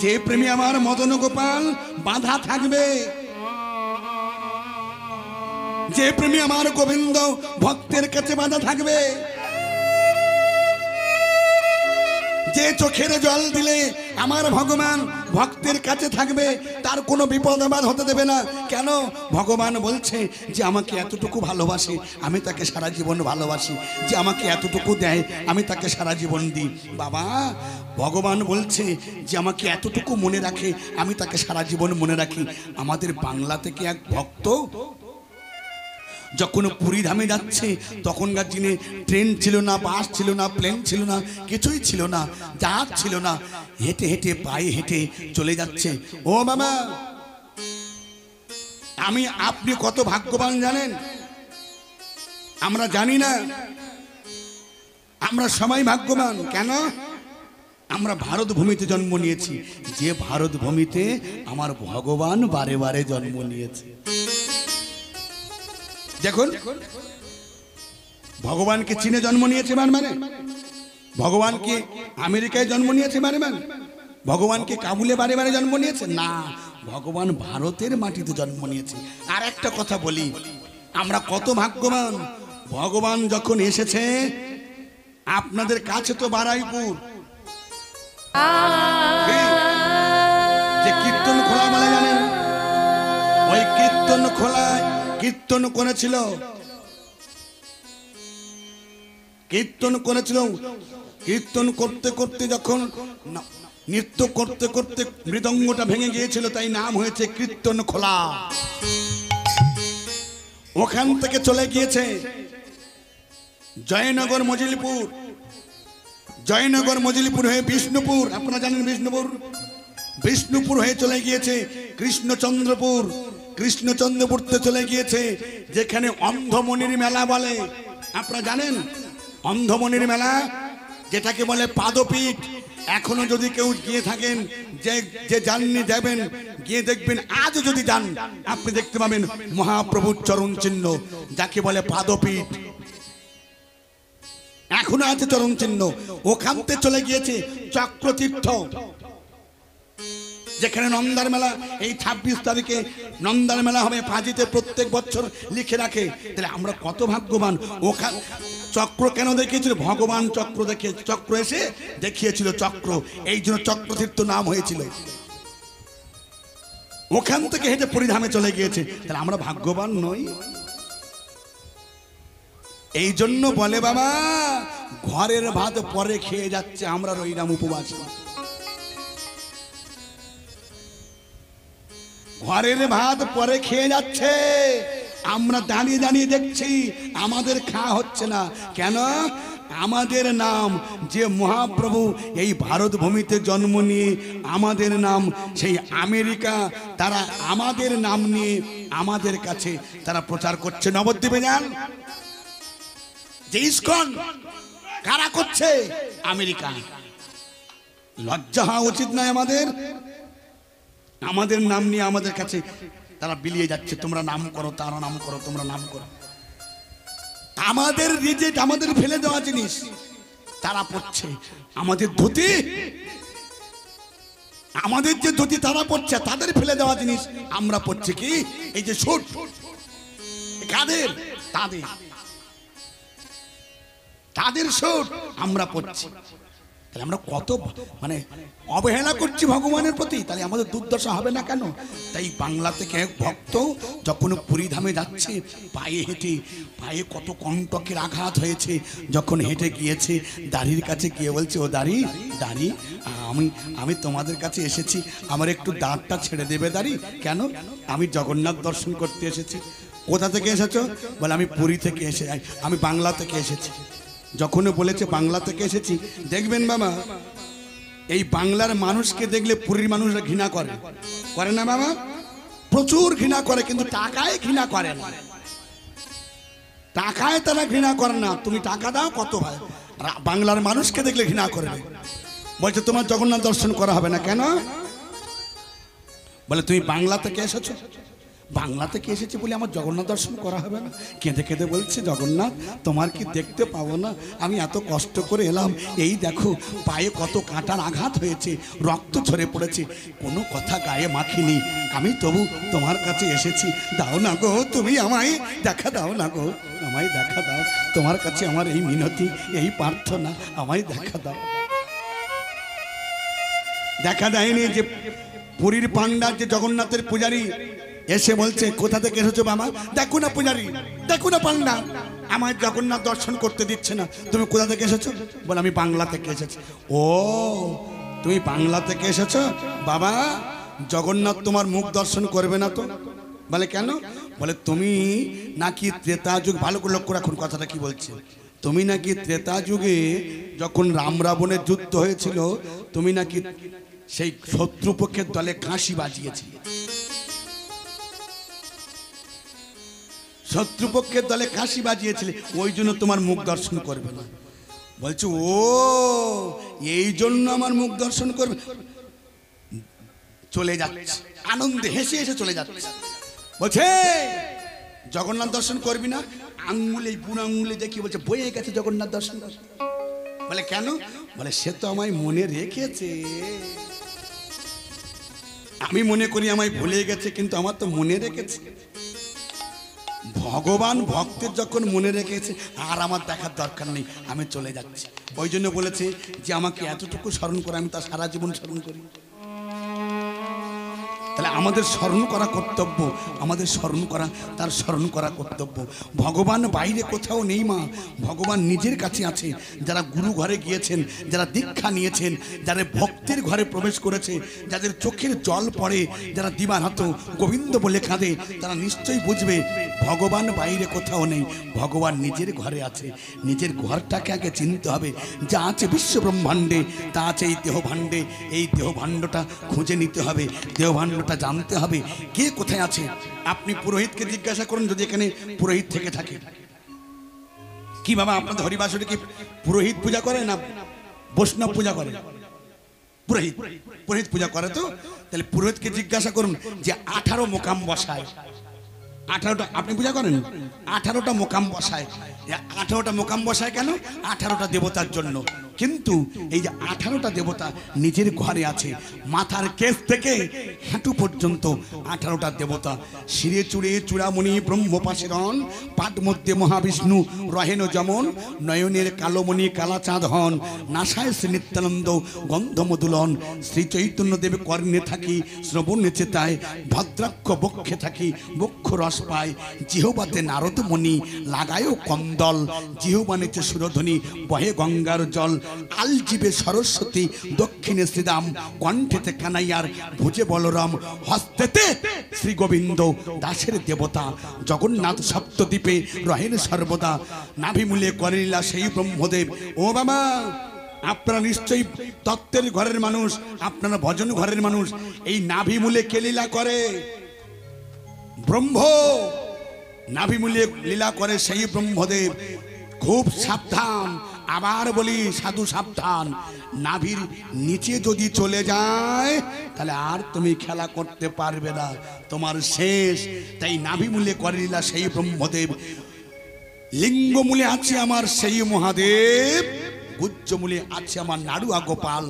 যে প্রেমে আমার মদন গোপাল বাঁধা থাকবে, যে প্রেমে আমার গোবিন্দ ভক্তের কাছে বাঁধা থাকবে, যে চোখের জল দিলে আমার ভগবান ভক্তের কাছে থাকবে, তার কোনো বিপদ আবাদ হতে দেবে না। কেন? ভগবান বলছে যে আমাকে এতটুকু ভালোবাসে আমি তাকে সারা জীবন ভালোবাসি, যে আমাকে এতটুকু দেয় আমি তাকে সারা জীবন দিই। বাবা ভগবান বলছে যে আমাকে এতটুকু মনে রাখে আমি তাকে সারা জীবন মনে রাখি। আমাদের বাংলা থেকে এক ভক্ত যখন পুরী ধামে যাচ্ছে, তখনকার দিনে ট্রেন ছিল না, বাস ছিল না, প্লেন ছিল না, কিছুই ছিল না, জাহাজ ছিল না, হেঁটে হেঁটে পায়ে হেঁটে চলে যাচ্ছে। ও বাবা আমি আপনি কত ভাগ্যবান জানেন? আমরা জানি না, আমরা সবাই ভাগ্যবান। কেন? আমরা ভারত ভূমিতে জন্ম নিয়েছি, যে ভারত ভূমিতে আমার ভগবান বারে বারে জন্ম নিয়েছে। দেখুন ভগবানকে চীনে জন্ম নিয়েছে মানে, ভগবানকে আমেরিকায় জন্ম নিয়েছে মানে, ভগবানকে কাবুলে বারে বারে জন্ম নিয়েছে না, ভগবান ভারতের মাটিতে জন্ম নিয়েছে। আর একটা কথা বলি, আমরা কত ভাগ্যবান, ভগবান যখন এসেছে আপনাদের কাছে তো বারাইপুর, যে কীর্তন খোলা বলে জানেন, ওই কীর্তন খোলায় কীর্তন করেছিল, কীর্তন করেছিল। কীর্তন করতে করতে যখন নৃত্য করতে করতে মৃদঙ্গটা ভেঙে গিয়েছিল, তাই নাম হয়েছে কীর্তন খোলা। ওখান থেকে চলে গিয়েছে জয়নগর মজিলপুর, জয়নগর মজিলপুর হয়ে বিষ্ণুপুর, আপনারা জানেন বিষ্ণুপুর, বিষ্ণুপুর হয়ে চলে গিয়েছে কৃষ্ণচন্দ্রপুর, কৃষ্ণচন্দ্রপুরতে চলে গিয়েছে যেখানে অন্ধমণির মেলা বলে। আপনারা জানেন অন্ধমণির মেলা, যেটাকে বলে পাদপীঠ। এখনো যদি কেউ গিয়ে থাকেন, যে যাননি যাবেন, গিয়ে দেখবেন, আজ যদি যান আপনি দেখতে পাবেন মহাপ্রভুর চরণ চিহ্ন, যাকে বলে পাদপীঠ, এখনো আছে চরণ চিহ্ন। ওখান থেকে চলে গিয়েছে চক্রতীর্থ, যেখানে নন্দার মেলা, এই 26 তারিখে নন্দার মেলা হবে পাঁজিতে, প্রত্যেক বছর লিখে রাখে। তাহলে আমরা কত ভাগ্যবান। ওখানে চক্র কেন দেখিয়েছিল? ভগবান চক্র দেখে, চক্র এসে দেখিয়েছিল চক্র, এই জন্য চক্রতীর্থ নাম হয়েছিল। ওখান থেকে হেঁটে পরিধামে চলে গিয়েছে। তাহলে আমরা ভাগ্যবান নই? এই জন্য বলে বাবা ঘরের ভাত পরে খেয়ে যাচ্ছে, আমরা রইলাম উপবাস। ঘরের ভাত পরে খেয়ে যাচ্ছে, আমরা দাঁড়িয়ে দাঁড়িয়ে দেখছি, আমাদের খাওয়া হচ্ছে না। কেন? আমাদের নাম যে মহাপ্রভু এই ভারত ভূমিতে জন্ম নিয়ে আমাদের নাম সেই আমেরিকা, তারা আমাদের নাম নিয়ে আমাদের কাছে তারা প্রচার করছে। নবদ্বীপে যান, যে ইস্কন কারা করছে? আমেরিকা। লজ্জা হওয়া উচিত নয় আমাদের? আমাদের নাম নিয়ে আমাদের কাছে তারা বিলিয়ে যাচ্ছে, তোমরা নাম করো, তারা নাম করো, তোমরা নাম করো। আমাদের রিজেক্ট, আমাদের ফেলে দেওয়া জিনিস তারা পড়ছে। আমাদের ধুতি, আমাদের যে ধুতি তারা পড়ছে, তাদের ফেলে দেওয়া জিনিস আমরা পড়ছি। কি? এই যে সুট, কাদের? তাদের সুট আমরা পড়ছি। তাহলে আমরা কত মানে অবহেলা করছি ভগবানের প্রতি, তাহলে আমাদের দুর্দশা হবে না কেন? তাই বাংলা থেকে এক ভক্ত যখন পুরী ধামে যাচ্ছে পায়ে হেঁটে, পায়ে কত কণ্টকের আঘাত হয়েছে, যখন হেঁটে গিয়েছে দাড়ির কাছে গিয়ে বলছে, ও দাড়ি দাড়ি আমি তোমাদের কাছে এসেছি, আমার একটু দাঁড়টা ছেড়ে দেবে দাড়ি? কেন? আমি জগন্নাথ দর্শন করতে এসেছি। কোথা থেকে এসেছো? বলে আমি পুরী থেকে আমি বাংলা থেকে এসেছি। যখন বলেছে বাংলা থেকে এসেছি, দেখবেন বাবা এই বাংলার মানুষকে দেখলে পুরীর মানুষরা ঘৃণা করে, করে না বাবা? প্রচুর ঘৃণা করে, কিন্তু টাকায় ঘৃণা করে না। টাকায় তারা ঘৃণা করে না, তুমি টাকা দাও কত ভাই, বাংলার মানুষকে দেখলে ঘৃণা করবে। বলছে তোমার জগন্নাথ দর্শন করা হবে না। কেন? বলে তুমি বাংলা থেকে এসেছো, বাংলা থেকে এসেছি বলে আমার জগন্নাথ দর্শন করা হবে না। কেঁদে কেঁদে বলছে, জগন্নাথ তোমার কি দেখতে পাবো না? আমি এত কষ্ট করে এলাম, এই দেখো পায়ে কত কাঁটার আঘাত হয়েছে, রক্ত ঝরে পড়েছে, কোনো কথা গায়ে মাখিনি, আমি তবু তোমার কাছে এসেছি। দাও না গো, তুমি আমায় দেখা দাও না গো, আমায় দেখা দাও, তোমার কাছে আমার এই মিনতি, এই প্রার্থনা, আমায় দেখা দাও। দেখা দেয়নি যে পুরীর পান্ডা যে জগন্নাথের পূজারী এসে বলছে, কোথা থেকে এসেছো বাবা? দেখো না পূজারী, দেখো না পান্ডা, আমার জগন্নাথ দর্শন করতে দিচ্ছে না, তুমি কোথা থেকে এসেছো? বলে আমি বাংলা থেকে এসেছি। ও তুমি বাংলা থেকে এসেছো বাবা, জগন্নাথ তোমার মুখ দর্শন করবে না তো? বলে কেন? বলে তুমি নাকি ত্রেতা যুগ, ভালো করে লক্ষ্য রাখুন কথাটা কি বলছে, তুমি নাকি ত্রেতা যুগে যখন রাম রাবণের যুদ্ধ হয়েছিল, তুমি নাকি সেই শত্রুপক্ষের দলে কাঁসি বাজিয়েছিলে, শত্রুপক্ষের দলে কাশি বাজিয়েছিলে, ওই জন্য তোমার মুখ দর্শন করবে না। বলছে ও এই জন্য আমার মুখ দর্শন করবে, চলে যাচ্ছে আনন্দে হেসে হেসে চলে যাচ্ছে। বলছে জগন্নাথ দর্শন করবি না? আঙ্গুলে বুড়ো আঙ্গুলে দেখি বলছে বয়ে গেছে জগন্নাথ দর্শন। বলে কেন? বলে সে তো আমায় মনে রেখেছে, আমি মনে করি আমায় ভুলে গেছে, কিন্তু আমার তো মনে রেখেছে। ভগবান ভক্তের যখন মনে রেখেছে আর আমার দেখার দরকার নেই, আমি চলে যাচ্ছি। ওই জন্য বলেছে যে আমাকে এতটুকু স্মরণ করে আমি তার সারা জীবন স্মরণ করি। তাহলে আমাদের স্মরণ করা কর্তব্য, আমাদের স্মরণ করা, তার স্মরণ করা কর্তব্য। ভগবান বাইরে কোথাও নেই মা, ভগবান নিজের কাছে আছে। যারা গুরু ঘরে গিয়েছেন, যারা দীক্ষা নিয়েছেন, যারা ভক্তের ঘরে প্রবেশ করেছে, যাদের চোখের জল পড়ে, যারা দিবারাত গোবিন্দ বলে কাঁদে, তারা নিশ্চয়ই বুঝবে ভগবান বাইরে কোথাও নেই, ভগবান নিজের ঘরে আছে। নিজের ঘরটাকে আগে চিনতে হবে। যা আছে বিশ্ব ব্রহ্মাণ্ডে তা আছে এই দেহভাণ্ডে, এই দেহভাণ্ডটা খুঁজে নিতে হবে, দেহভাণ্ডটা জানতে হবে কে কোথায় আছে। আপনি পুরোহিতকে জিজ্ঞাসা করুন, যদি এখানে পুরোহিত থেকে থাকে, কি বাবা আপনাদের হরিবাসরে কি পুরোহিত পূজা করে না বৈষ্ণব পূজা করে? পুরোহিত, পুরোহিত পূজা করে তো। তাহলে পুরোহিতকে জিজ্ঞাসা করুন যে 18 মোকাম বসায়, 18টা আপনি পূজা করেন, 18টা মোকাম বসায়। 18টা মোকাম বসায় কেন? 18টা দেবতার জন্য। কিন্তু এই যে 18টা দেবতা নিজের ঘরে আছে, মাথার কেশ থেকে হাঁটু পর্যন্ত 18টা দেবতা। শিরে চূড়ে চূড়ামণি ব্রহ্মপাশেরণ, পাট মধ্যে মহাবিষ্ণু রহেন যমন, নয়নের কালোমণি কালাচাঁদ হন, নাসায় শ্রী নিত্যানন্দ গন্ধমদুলন, শ্রী চৈতন্যদেব কর্ণে থাকি শ্রবণে চেতায়, ভদ্রাক্ষ বক্ষে থাকি বক্ষ রস পায়, জিহবাতে নারদমণি লাগায়ও কন্দল, জিহবানেতে সুরধ্বনি বহে গঙ্গার জল, আলজিবে সরস্বতী দক্ষিণে শ্রীরাম, কণ্ঠেতে কানাইয়ার ভুজে বলরাম, হস্তেতে শ্রী গোবিন্দ দাসের দেবতা, জগন্নাথ সপ্তদ্বীপে রহেন সর্বদা, নাভিমূলে করেলীলা সেই ব্রহ্মদেব। ও বাবা আপনারা নিশ্চয়ই তত্ত্বের ঘরের মানুষ, আপনারা ভজন ঘরের মানুষ। এই নাভিমূলে কে লীলা করে? ব্রহ্ম নাভিমূলে লীলা করে সেই ব্রহ্মদেব। খুব সাবধান, আবার বলি সাধু সাবধান, নাভির নিচে যদি চলে যায় তাহলে আর তুমি খেলা করতে পারবে না, তোমার শেষ। তাই নাভিমূলে করে লীলা সেই ব্রহ্মদেব, লিঙ্গমূলে আছে আমার সেই মহাদেব, গুজ্জমূলে আছে আমার নাড়ুয়া গোপাল,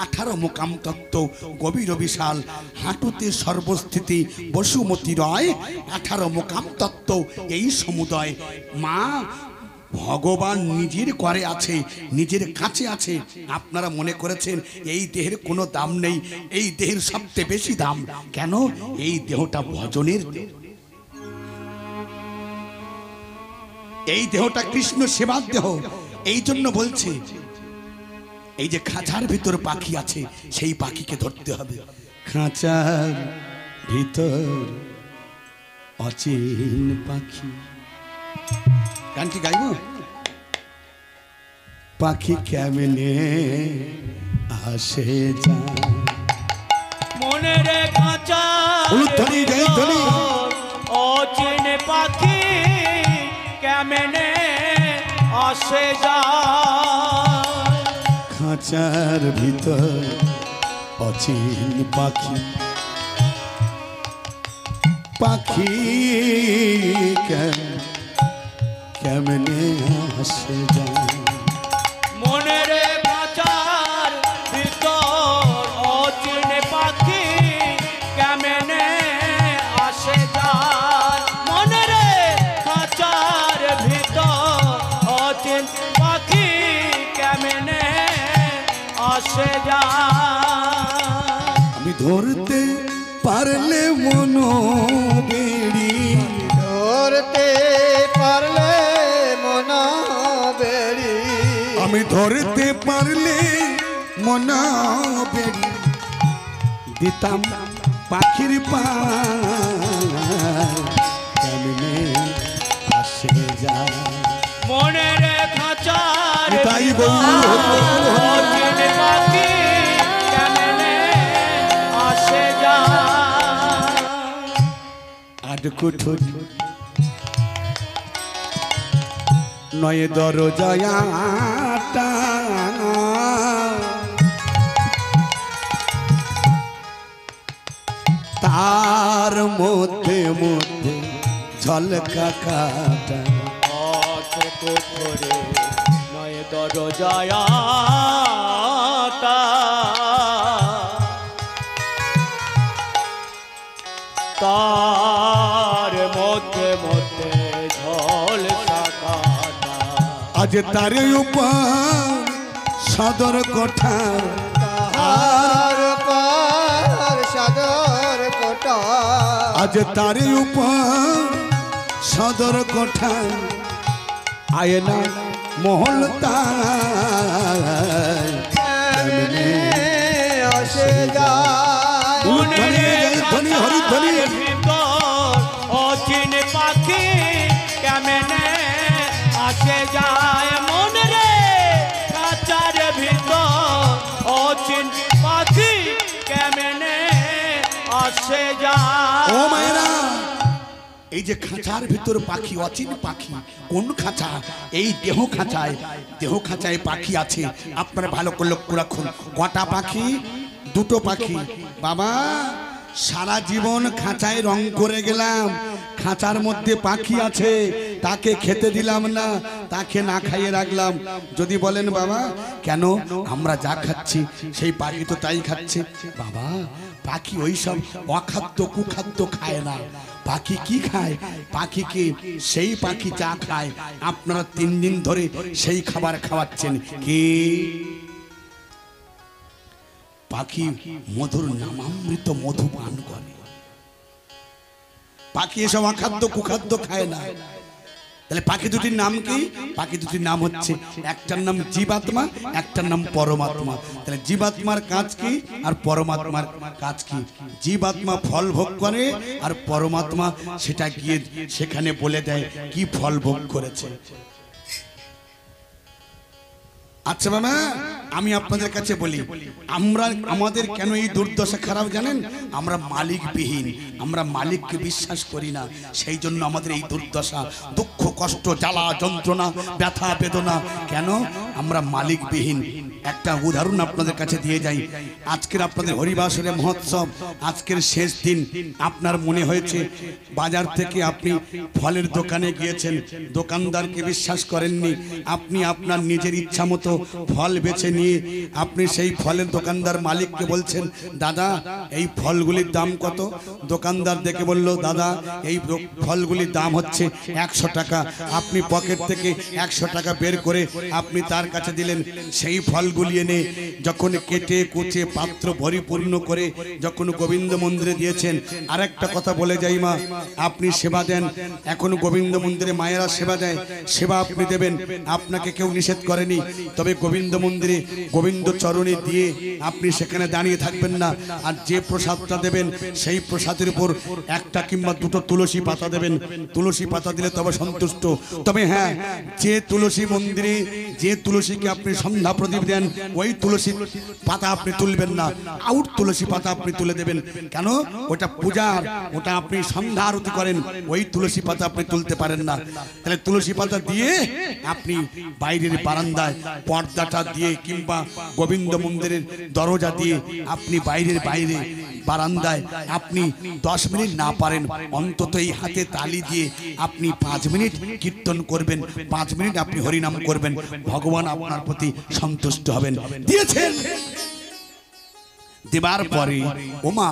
18 মোকাম তত্ত্ব গভীর বিশাল, হাঁটুতে সর্বস্থিতি বসুমতী রয়, 18 মোকাম তত্ত্ব এই সমুদয়। মা ভগবান নিজের করে আছে, নিজের কাছে আছে। আপনারা মনে করেছেন এই দেহের কোনো দাম নেই, এই দেহের সবচেয়ে বেশি দাম। কেন? এই দেহটা ভজনের দেহ, এই দেহটা কৃষ্ণ সেবার দেহ। এই জন্য বলছে এই যে খাঁচার ভিতর পাখি আছে, সেই পাখিকে ধরতে হবে। খাঁচার ভিতর অচিন পাখি, গানটি গাইব। পাখি কেমনে আসে যায় মনে রে খাঁচা উলুধ্বনি জয়ধ্বনি। অচিন পাখি কেমনে আসে যায়। খাঁচার ভিতর অচিন পাখি, পাখি কেমনে আসে যায় মনে রে খাঁচার ভিতর অচিন পাখি কেমনে আসে যায়। মনে রে খাঁচার ভিতর অচিন পাখি কেমনে আসে যায়। আমি ধরতে পারলে মনো বেড়ি, ধরতে পারলে মনা বেড়ি, আমি ধরতে পারলে মনা বেড়ি দিতাম পাখির পা কেমনে আসে যায় মনে রে খাঁচার তাই বউ অচিন পাখি কেমনে আসে যায়। আটকুঠুর নয় দরজাটা তার মধ্যে মধ্যে ঝলকা কাটা কোঠরে নয় দরজায়াটা তার মধ্যে মধ্যে ঝল কাটা। আজ তার উপর সদর কোঠা, আর পার সাদর কোটা, আজ তার উপর সদর কোঠা আয়না মহল তার কেমনে আসে যায়। ধ্বনি হরিধ্বনি। ভিতর অচিন পাখি কেমনে আসে যায়। মনে রে খাঁচার ভিতর অচিন পাখি কেমনে আসে যায়। ও মায়েরা, এই যে খাঁচার ভিতর পাখি, অচিন পাখি, কোন খাঁচা? এই দেহ খাঁচায়, দেহ খাঁচায় পাখি আছে। আপনারা ভালো করে লক্ষ্য রাখুন। কটা পাখি? দুটো পাখি। বাবা সারা জীবন খাঁচায় রং করে গেলাম, খাঁচার মধ্যে পাখি আছে, তাকে খেতে দিলাম না, তাকে না খাইয়ে রাখলাম। যদি বলেন বাবা কেন? আমরা যা খাচ্ছি সেই পাখি তো তাই খাচ্ছে। বাবা পাখি ওই সব অখাদ্য কুখাদ্য খায় না। পাখি কি খায়? পাখিকে সেই পাখি যা খায় আপনারা 3 দিন ধরে সেই খাবার খাওয়াচ্ছেন। কি পাখি? মধুর নামামৃত মধু পান করে। পাখি এসব অখাদ্য কুখাদ্য খায় না। তাহলে পাখি দুটির নাম কি? পাখি দুটির নাম হচ্ছে, একটার নাম জীবাত্মা, একটার নাম পরমাত্মা। তাহলে জীবাত্মার কাজ কি আর পরমাত্মার কাজ কি? জীবাত্মা ফল ভোগ করে আর পরমাত্মা সেটা গিয়ে সেখানে বলে দেয় কি ফল ভোগ করেছে। আচ্ছা বাবা, আমি আপনাদের কাছে বলি, আমরা আমাদের কেন এই দুর্দশা খারাপ জানেন? আমরা মালিকবিহীন, আমরা মালিককে বিশ্বাস করি না। সেই জন্য আমাদের এই দুর্দশা, দুঃখ, কষ্ট, জ্বালা, যন্ত্রণা, ব্যথা, বেদনা। কেন? আমরা মালিকবিহীন। একটা উদাহরণ আপনাদের কাছে দিয়ে যাই। আজকের আপনাদের হরিবাসরের মহোৎসব, আজকের শেষ দিন। আপনার মনে হয়েছে বাজার থেকে আপনি ফলের দোকানে গিয়েছেন, দোকানদারকে বিশ্বাস করেননি, আপনি আপনার নিজের ইচ্ছা মতো ফল বেছে নিয়ে আপনি সেই ফলের দোকানদার মালিককে বলছেন, দাদা এই ফলগুলির দাম কত? দোকানদার দেখে বলল, দাদা এই ফলগুলির দাম হচ্ছে 100 টাকা। আপনি পকেট থেকে 100 টাকা বের করে আপনি তার কাছে দিলেন। সেই ফলগুলি এনে যখন কেটে কুচে পাত্র পরিপূর্ণ করে যখন গোবিন্দ মন্দিরে দিয়েছেন। আরেকটা কথা বলে যাই মা, আপনি সেবা দেন, এখন গোবিন্দ মন্দিরে মায়েরা সেবা দেয়, সেবা আপনি দেবেন, আপনাকে কেউ নিষেধ করেনি। তবে গোবিন্দ মন্দিরে গোবিন্দ চরণে দিয়ে আপনি সেখানে দাঁড়িয়ে থাকবেন না। আর যে প্রসাদটা দেবেন সেই প্রসাদের উপর একটা কিংবা দুটো তুলসী পাতা দেবেন। তুলসী পাতা দিলে তবে সন্তুষ্ট। তবে হ্যাঁ, যে তুলসী মন্দিরে যে তুলসীকে আপনি সন্ধ্যা প্রদীপ দেন, ওই তুলসী পাতা আপনি তুলবেন না, আউট তুলসী পাতা আপনি তুলে দেবেন। কেন? ওটা পূজার, ওটা আপনি সন্ধ্যা আরতি করেন, ওই তুলসী পাতা আপনি তুলতে পারেন না। তাহলে তুলসী পাতা দিয়ে আপনি বাইরের বারান্দায় পর্দাটা দিয়ে কিংবা গোবিন্দ মন্দিরের দরজা দিয়ে আপনি বাইরে বারান্দায় আপনি 10 মিনিট না পারেন অন্তত এই হাতে তালি দিয়ে আপনি 5 মিনিট কীর্তন করবেন, 5 মিনিট আপনি হরিনাম করবেন, ভগবান আপনার প্রতি সন্তুষ্ট হবেন। দিয়েছেন, দেবার পরে ওমা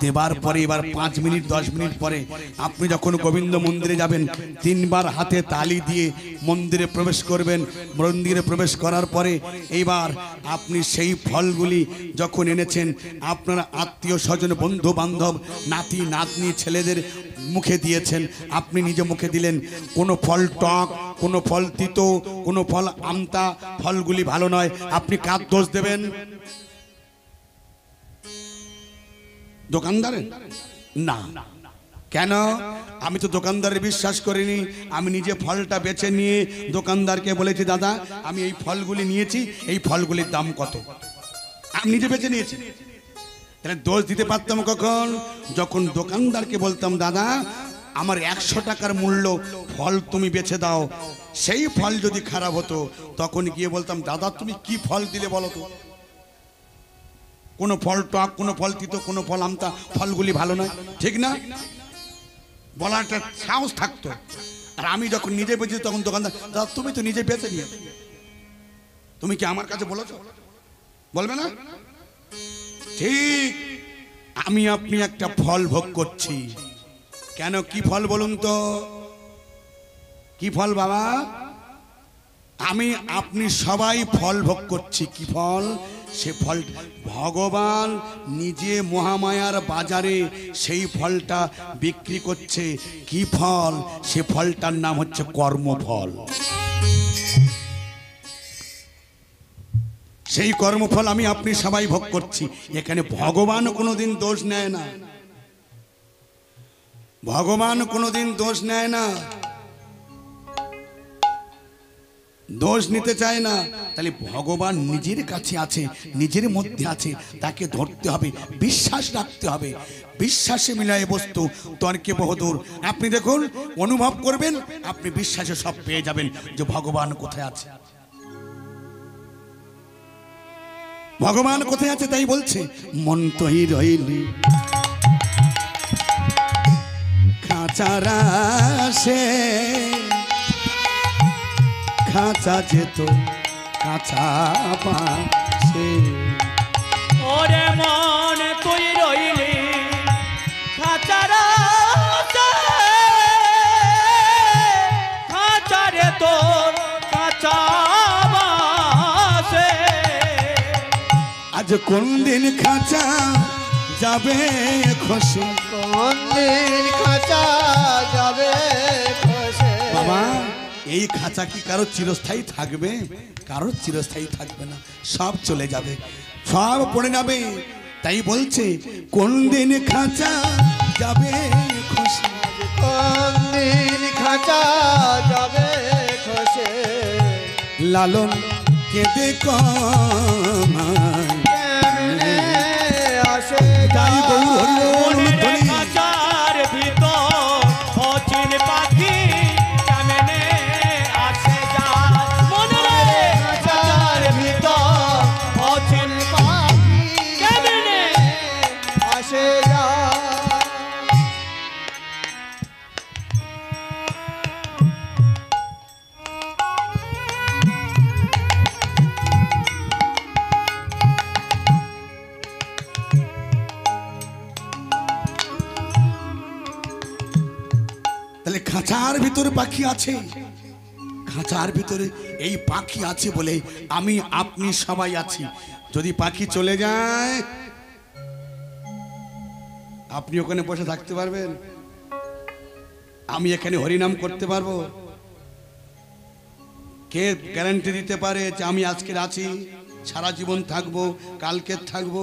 দেবার পরে এবার 5 মিনিট 10 মিনিট পরে আপনি যখন গোবিন্দ মন্দিরে যাবেন, 3 বার হাতে তালি দিয়ে মন্দিরে প্রবেশ করবেন। মন্দিরে প্রবেশ করার পরে এইবার আপনি সেই ফলগুলি যখন এনেছেন আপনার আত্মীয় স্বজন বন্ধু বান্ধব নাতি নাতনি ছেলেদের মুখে দিয়েছেন, আপনি নিজে মুখে দিলেন। কোনো ফল টক, কোনো ফল তিতো, কোনো ফল আমতা, ফলগুলি ভালো নয়, আপনি কার দোষ দেবেন? দোকানদারের না। কেন? আমি তো দোকানদারের বিশ্বাস করিনি, আমি নিজে ফলটা বেছে নিয়ে দোকানদারকে বলেছি, দাদা আমি এই ফলগুলি নিয়েছি, এই ফলগুলির দাম কত? আমি নিজে বেছে নিয়েছি। তাহলে দোষ দিতে পারতাম কখন? যখন দোকানদারকে বলতাম, দাদা আমার 100 টাকার মূল্য ফল তুমি বেছে দাও। সেই ফল যদি খারাপ হতো তখন গিয়ে বলতাম, দাদা তুমি কি ফল দিলে বলো তো? কোনো ফল টক, কোনো ফল তিতো, কোনো ফল আমতা, ফলগুলি ভালো নয়, ঠিক না? বলার একটা সাহস থাকতো। আর আমি যখন নিজে বেঁচেছি তখন দোকানদার, দাদা তুমি তো নিজে বেঁচে নিয়ে, তুমি কি আমার কাছে বলেছ? বলবে না? ঠিক আমি আপনি একটা ফল ভোগ করছি। কেন? কি ফল বলুন তো? কি ফল বাবা? আমি আপনি সবাই ফল ভোগ করছি। কি ফল? সে ফল ভগবান নিজে মহামায়ার বাজারে সেই ফলটা বিক্রি করছে। কি ফল? সে ফলটার নাম হচ্ছে কর্মফল। সেই কর্মফল আমি আপনি সবাই ভোগ করছি। এখানে ভগবান কোনোদিন দোষ নেয় না, ভগবান কোনোদিন দোষ নেয় না, দোষ নিতে চায় না। তাহলে ভগবান নিজের কাছে আছে, নিজের মধ্যে আছে, তাকে ধরতে হবে, বিশ্বাস রাখতে হবে। বিশ্বাসে মিলায় বস্তু তর্কে বহুদূর। আপনি দেখুন, অনুভব করবেন, আপনি বিশ্বাসে সব পেয়ে যাবেন যে ভগবান কোথায় আছে। ভগবান কোথায় আছে তাই বলছে, মন তোই রইলি খাঁচারা সে, খাঁচা যেত কাঁচা পাশে। ওরে মন তুই রইলি খাঁচারা খাঁচারে তোর কাঁচা বাসে। আজ কোন দিন খাঁচা যাবে খসে, কোন দিন খাঁচা যাবে খসে। বাবা এই খাঁচা কি কারো চিরস্থায়ী থাকবে? কারো চিরস্থায়ী থাকবে না, সব চলে যাবে, সব পড়ে যাবে। তাই বলছে কোন দিন খাঁচা যাবে খসে, কোন দিন খাঁচা যাবে খসে। লালন কেঁদে কমায় কেমনে আসে তাই বউ হরি বল ধ্বনি। খাঁচার ভিতর অচিন পাখি কেমনে আসে যায়। মনে রে খাঁচার ভিতর খাঁচার ভিতরে পাখি আছে, খাঁচার ভিতরে এই পাখি আছে বলে আমি আপনি সবাই আছি। যদি পাখি চলে যায় আপনি ওখানে বসে থাকতে পারবেন? আমি এখানে হরিনাম করতে পারবো? কে গ্যারান্টি দিতে পারে যে আমি আজকের আছি, সারা জীবন থাকবো, কালকে থাকবো?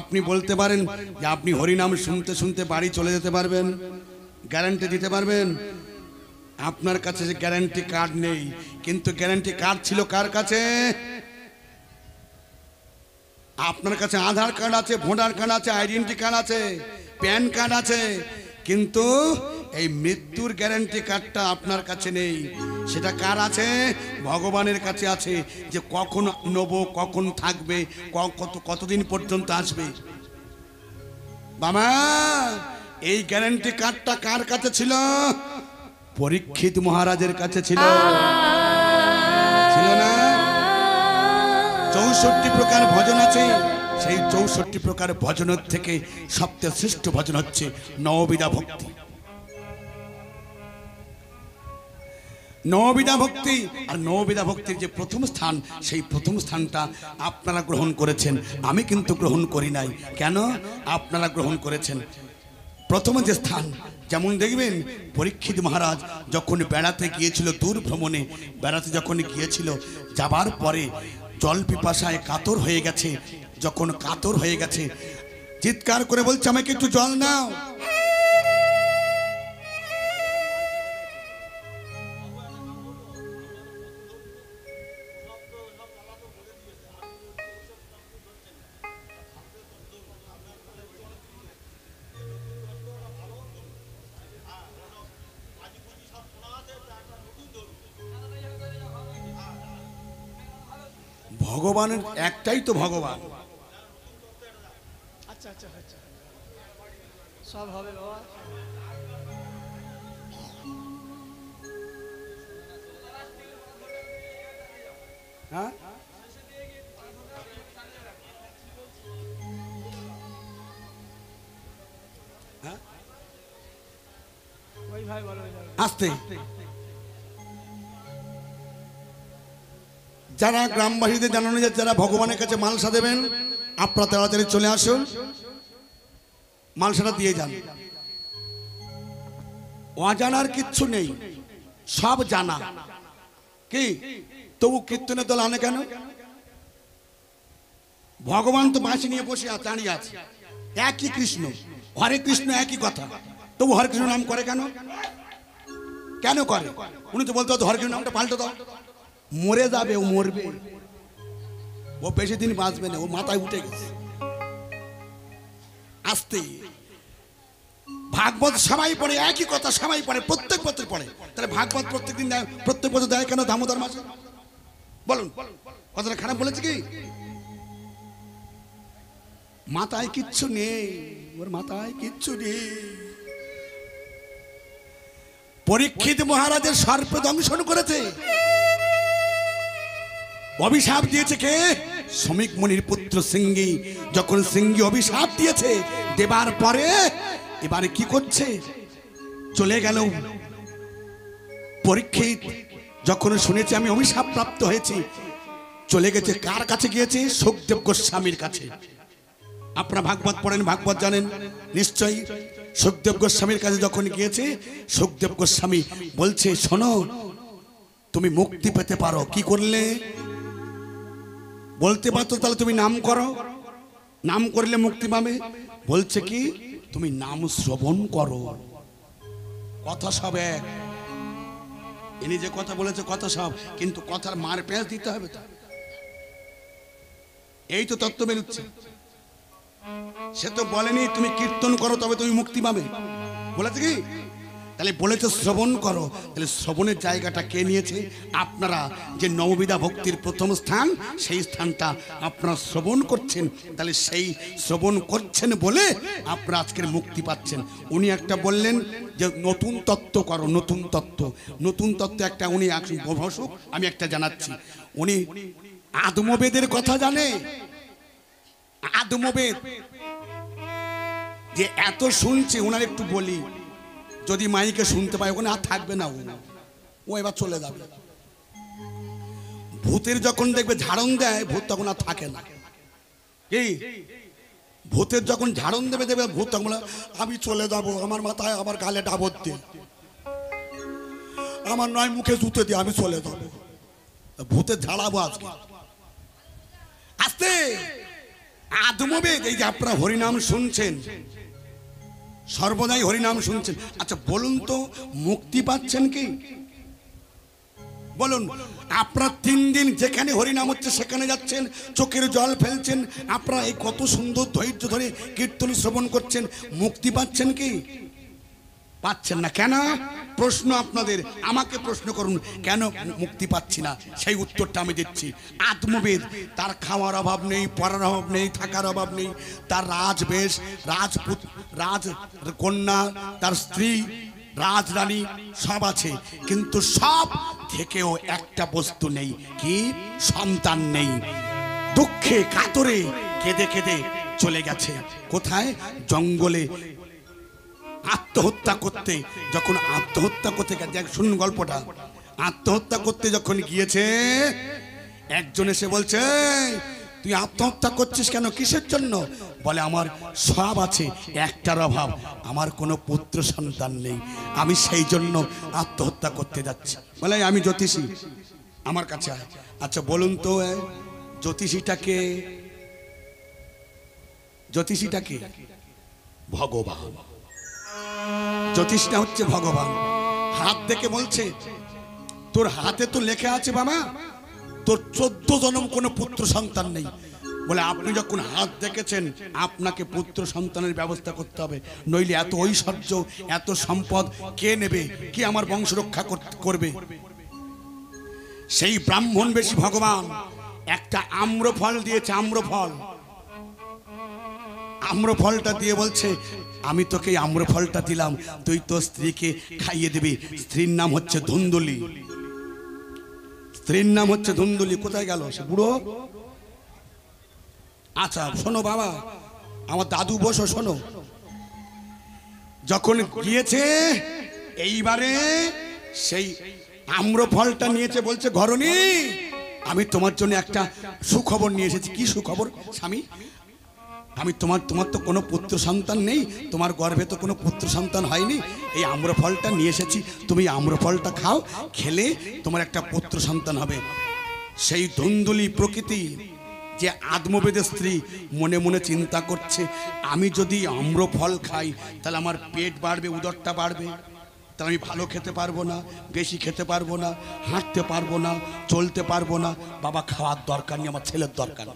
আপনি বলতে পারেন যে আপনি হরিনাম শুনতে শুনতে বাড়ি চলে যেতে পারবেন? গ্যারান্টি দিতে পারবেন? আপনার কাছে যে গ্যারান্টি কার্ড নেই, কিন্তু গ্যারান্টি কার্ড ছিল কার কাছে? আপনার কাছে আধার কার্ড আছে, ভোটার কার্ড আছে, আইডেন্টি কার্ড আছে, প্যান কার্ড আছে, কিন্তু এই মৃত্যুর গ্যারান্টি কার্ডটা আপনার কাছে নেই। সেটা কার আছে? ভগবানের কাছে আছে, যে কখন নেব, কখন থাকবে, কতদিন পর্যন্ত আসবে। বাবা, এই গ্যারান্টি কার্ডটা কার কাছে ছিল? পরীক্ষিত মহারাজের কাছে ছিল, ছিল না? 64 প্রকার ভজন আছে, সেই 64 প্রকার ভজনের থেকে সবচেয়ে শ্রেষ্ঠ ভজন হচ্ছে নববিধা ভক্তি। নববিধা ভক্তি, আর নববিধা ভক্তির যে প্রথম স্থান, সেই প্রথম স্থানটা আপনারা গ্রহণ করেছেন, আমি কিন্তু গ্রহণ করি নাই। কেন? আপনারা গ্রহণ করেছেন। প্রথম যে স্থান, যেমন দেখবেন পরীক্ষিত মহারাজ যখন বেড়াতে গিয়েছিল, দূর ভ্রমণে বেড়াতে যখন গিয়েছিল, যাবার পরে জল পিপাসায় কাতর হয়ে গেছে। যখন কাতর হয়ে গেছে, চিৎকার করে বলছে, আমাকে একটু জল নাও। ভগবানের একটাই তো ভগবান। আচ্ছা আচ্ছা আচ্ছা, সব হবে বাবা। হ্যাঁ, ওই ভাই বলো, আস্তে। যারা গ্রামবাসীদের জানানো যায়, যারা ভগবানের কাছে মালসা দেবেন, আপনারা তাড়াতাড়ি চলে আসুন, মালসাটা দিয়ে যান। অজানার কিচ্ছু নেই, সব জানা। কি তবু কীর্তনের দল আনে কেন? ভগবান তো বাঁশি নিয়ে বসে দাঁড়িয়ে আছে, একই কৃষ্ণ, হরে কৃষ্ণ একই কথা, তবু হরে কৃষ্ণ নাম করে কেন? কেন করে? উনি তো বলতে হরে কৃষ্ণ নামটা পাল্টে দাও। মরে যাবে, ও মরবে, ও বেশি দিন বাঁচবে না, ও মাথায় উঠে গেছে। আস্তে। ভাগবত সবাই পড়ে, একই কথা সবাই পড়ে, প্রত্যেক বছর পড়ে, তাহলে ভাগবত প্রত্যেক দিন দেয়, প্রত্যেক বছর দেয় কেন দামোদর মাসে? বলুন, কথাটা খারাপ বলেছে কি? মাথায় কিচ্ছু নেই, ওর মাথায় কিচ্ছু নেই। পরীক্ষিত মহারাজের সর্প দংশন করেছে, অভিশাপ দিয়েছে কে? শ্রমিক মুনির পুত্র সিংহী। যখন সিংহী অভিশাপ দিয়েছে, দেবার পরে এবারে কি করছে? চলে গেল। পরীক্ষিত যখন শুনেছে আমি অভিশাপ প্রাপ্ত হয়েছি, চলে গেছে। কার কাছে গিয়েছে? সুখদেব গোস্বামীর কাছে। আপনারা ভাগবত পড়েন, ভাগবত জানেন নিশ্চয়ই। সুখদেব গোস্বামীর কাছে যখন গিয়েছে, সুখদেব গোস্বামী বলছে, শোনো, তুমি মুক্তি পেতে পারো। কি করলে? বলতে পারতো তাহলে তুমি নাম করো, নাম করলে মুক্তি পাবে। বলছে কি, তুমি নাম শ্রবণ করো। কথা সব এক, ইনি যে কথা বলেছে কথা সব, কিন্তু কথার মার পেঁচ দিতে হবে তো। এই তো তত্ত্ব বেরোচ্ছে। সে তো বলেনি তুমি কীর্তন করো তবে তুমি মুক্তি পাবে, বলেছে কি? তাহলে বলেছে শ্রবণ করো। তাহলে শ্রবণের জায়গাটা কে নিয়েছে? আপনারা। যে নববিধা ভক্তির প্রথম স্থান, সেই স্থানটা আপনারা শ্রবণ করছেন। তাহলে সেই শ্রবণ করছেন বলে আপনারা আজকের মুক্তি পাচ্ছেন। উনি একটা বললেন যে নতুন তত্ত্ব করো, নতুন তত্ত্ব। নতুন তত্ত্ব একটা উনি বসুক, আমি একটা জানাচ্ছি। উনি আদমবেদের কথা জানে। আদমবেদ যে এত শুনছে, ওনার একটু বলি। যদি মাইকে শুনতে পায় ওখানে আর থাকবে না, ও এবার চলে যাবে। ভূতের যখন দেখবে ঝাড়ন দেয় ভূত তখন আর থাকে না। কি ভূতের যখন ঝাড়ন দেবে দেবে ভূত তখন বলে, আমি চলে যাব, আমার মাথায় আমার গালে ডাবর দিয়ে, আমার নয় মুখে জুতে দিয়ে আমি চলে যাব। ভূতের ঝাড়াবো আজকে আস্তে আদমবেদ। এই যে আপনারা হরিনাম শুনছেন, সর্বদাই হরিনাম শুনছেন, আচ্ছা বলুন তো মুক্তি পাচ্ছেন কি? বলুন, আপনারা 3 দিন যেখানে হরিনাম হচ্ছে সেখানে যাচ্ছেন, চোখের জল ফেলছেন, আপনারা এই কত সুন্দর ধৈর্য ধরে কীর্তন শ্রবণ করছেন, মুক্তি পাচ্ছেন কি? পাচ্ছেন না। কেন? প্রশ্ন আপনাদের, আমাকে প্রশ্ন করুন কেন মুক্তি পাচ্ছি না, সেই উত্তরটা আমি দিচ্ছি। আত্মবেদ, তার খাওয়ার অভাব নেই, পড়ার অভাব নেই, থাকার অভাব নেই, তার রাজবেশ, রাজপুত, রাজকন্যা, তার স্ত্রী, রাজরানী সব আছে, কিন্তু সব থেকেও একটা বস্তু নেই, কি? সন্তান নেই। দুঃখে কাতরে কেঁদে কেঁদে চলে গেছে। কোথায়? জঙ্গলে আত্মহত্যা করতে। যখন আত্মহত্যা করতে গেছে, শুনুন গল্পটা, আত্মহত্যা করতে যখন গিয়েছে একজন এসে বলছে, তুই আত্মহত্যা করছিস কেন, কিসের জন্য? বলে, আমার সব আছে, একটার অভাব, আমার কোনো পুত্র সন্তান নেই, আমি সেই জন্য আত্মহত্যা করতে যাচ্ছি। বলে, আমি জ্যোতিষী, আমার কাছে আয়। আচ্ছা বলুন তো জ্যোতিষীটাকে, জ্যোতিষীটাকে ভগবান, জ্যোতিষটা হচ্ছে ভগবান। হাত দেখে বলছে, তোর হাতে তো লেখা আছে বাবা, তোর 14 জন্ম কোনো পুত্র সন্তান নেই। বলে, আপনি যখন হাত দেখেছেন আপনাকে পুত্র সন্তানের ব্যবস্থা করতে হবে, নইলে এত ঐশ্বর্য এত সম্পদ কে নেবে, কে আমার বংশ রক্ষা করবে? সেই ব্রাহ্মণ বেশি ভগবান একটা আম্রফল দিয়েছে, আম্রফল। আম্রফলটা দিয়ে বলছে, আমি তোকে আম্রফলটা দিলাম, তুই তোর স্ত্রীকে খাইয়ে দিবি। স্ত্রীর নাম হচ্ছে ধুন্দুলি, স্ত্রীর নাম হচ্ছে ধুন্দুলি। কোথায় গেল সে বুড়ো? আচ্ছা শোনো বাবা, আমার দাদু বসো, শোনো। যখন গিয়েছে এইবারে সেই আম্রফলটা নিয়েছে, বলছে, ঘরণী আমি তোমার জন্য একটা সুখবর নিয়ে এসেছি। কি সুখবর স্বামী? আমি তোমার তো কোনো পুত্র সন্তান নেই, তোমার গর্ভে তো কোনো পুত্র সন্তান হয়নি, এই আম্রফলটা নিয়ে এসেছি, তুমি আম্রফলটা খাও, খেলে তোমার একটা পুত্র সন্তান হবে। সেই ধুন্দুলি প্রকৃতি যে আত্মবেদের স্ত্রী মনে মনে চিন্তা করছে, আমি যদি আম্রফল খাই তাহলে আমার পেট বাড়বে, উদরটা বাড়বে, তাহলে আমি ভালো খেতে পারবো না, বেশি খেতে পারবো না, হাঁটতে পারবো না, চলতে পারবো না। বাবা খাওয়ার দরকার নেই, আমার ছেলের দরকার।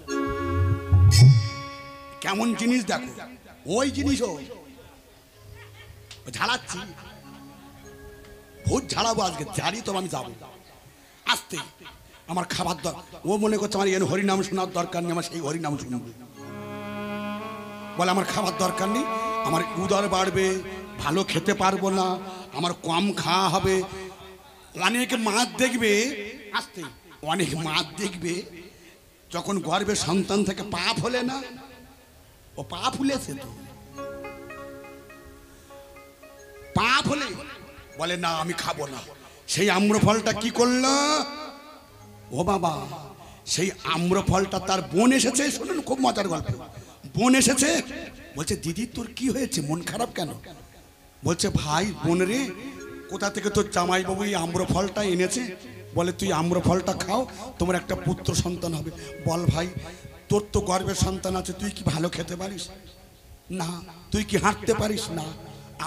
কেমন জিনিস দেখো, ওই জিনিসও ঝাড়াচ্ছি, ভূত ঝাড়াবো আজকে, ঝাড়ি তো আমি যাবো আসতে, আমার খাবার দরকার। ও মনে করছে আমার এর হরিনাম শোনার দরকার নেই, আমার সেই হরিনাম শুনবো। বলে, আমার খাবার দরকার নেই, আমার উদর বাড়বে, ভালো খেতে পারবো না, আমার কম খাওয়া হবে। অনেক মাছ দেখবে, আসতে অনেক মাছ দেখবে যখন গর্ভে সন্তান থেকে পা ফলে না, ও পা ফুলেছে তো, পা ফলে বলে, না আমি খাবো না। সেই আম্রফলটা কি করলো? ও বাবা, সেই আম্রফলটা তার বোন এসেছে, শুনুন খুব মজার গল্প। বোন এসেছে, বলছে, দিদি তোর কি হয়েছে, মন খারাপ কেন? বলছে, ভাই বোন রে, কোথা থেকে তোর জামাইবাবু এই আম্রফলটা এনেছে, বলে তুই আম্রফলটা খাও, তোমার একটা পুত্র সন্তান হবে। বল ভাই, তোর তো গর্ভের সন্তান আছে, তুই কি ভালো খেতে পারিস না? তুই কি হাঁটতে পারিস না?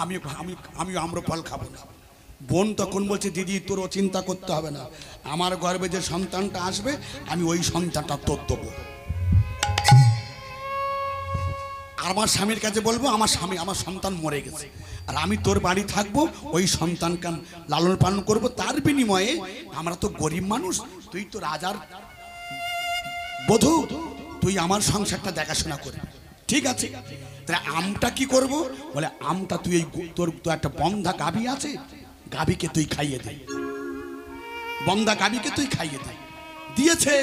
আমি আমি আমি আম্রফল খাবো না। বোন তখন বলছে, দিদি তোরও চিন্তা করতে হবে না, আমার গর্ভে যে সন্তানটা আসবে আমি ওই সন্তানটা তোর দেবো। আমার স্বামীর কাছে বলবো, আমার স্বামী, আমার সন্তান মরে গেছে, আর আমি তোর বাড়ি থাকবো, ওই সন্তানকে লালন পালন করবো, তার বিনিময়ে আমরা তো গরিব মানুষ, তুই তো রাজার বধূ, তুই আমার সংসারটা দেখাশোনা করবি। ঠিক আছে, তাহলে আমটা কি করব? বলে, আমটা তুই এই তোর তো একটা বন্ধা গাভী আছে, গাভীকে তুই খাইয়ে দে, বন্ধা গাভীকে তুই খাইয়ে দে। দিয়েছে।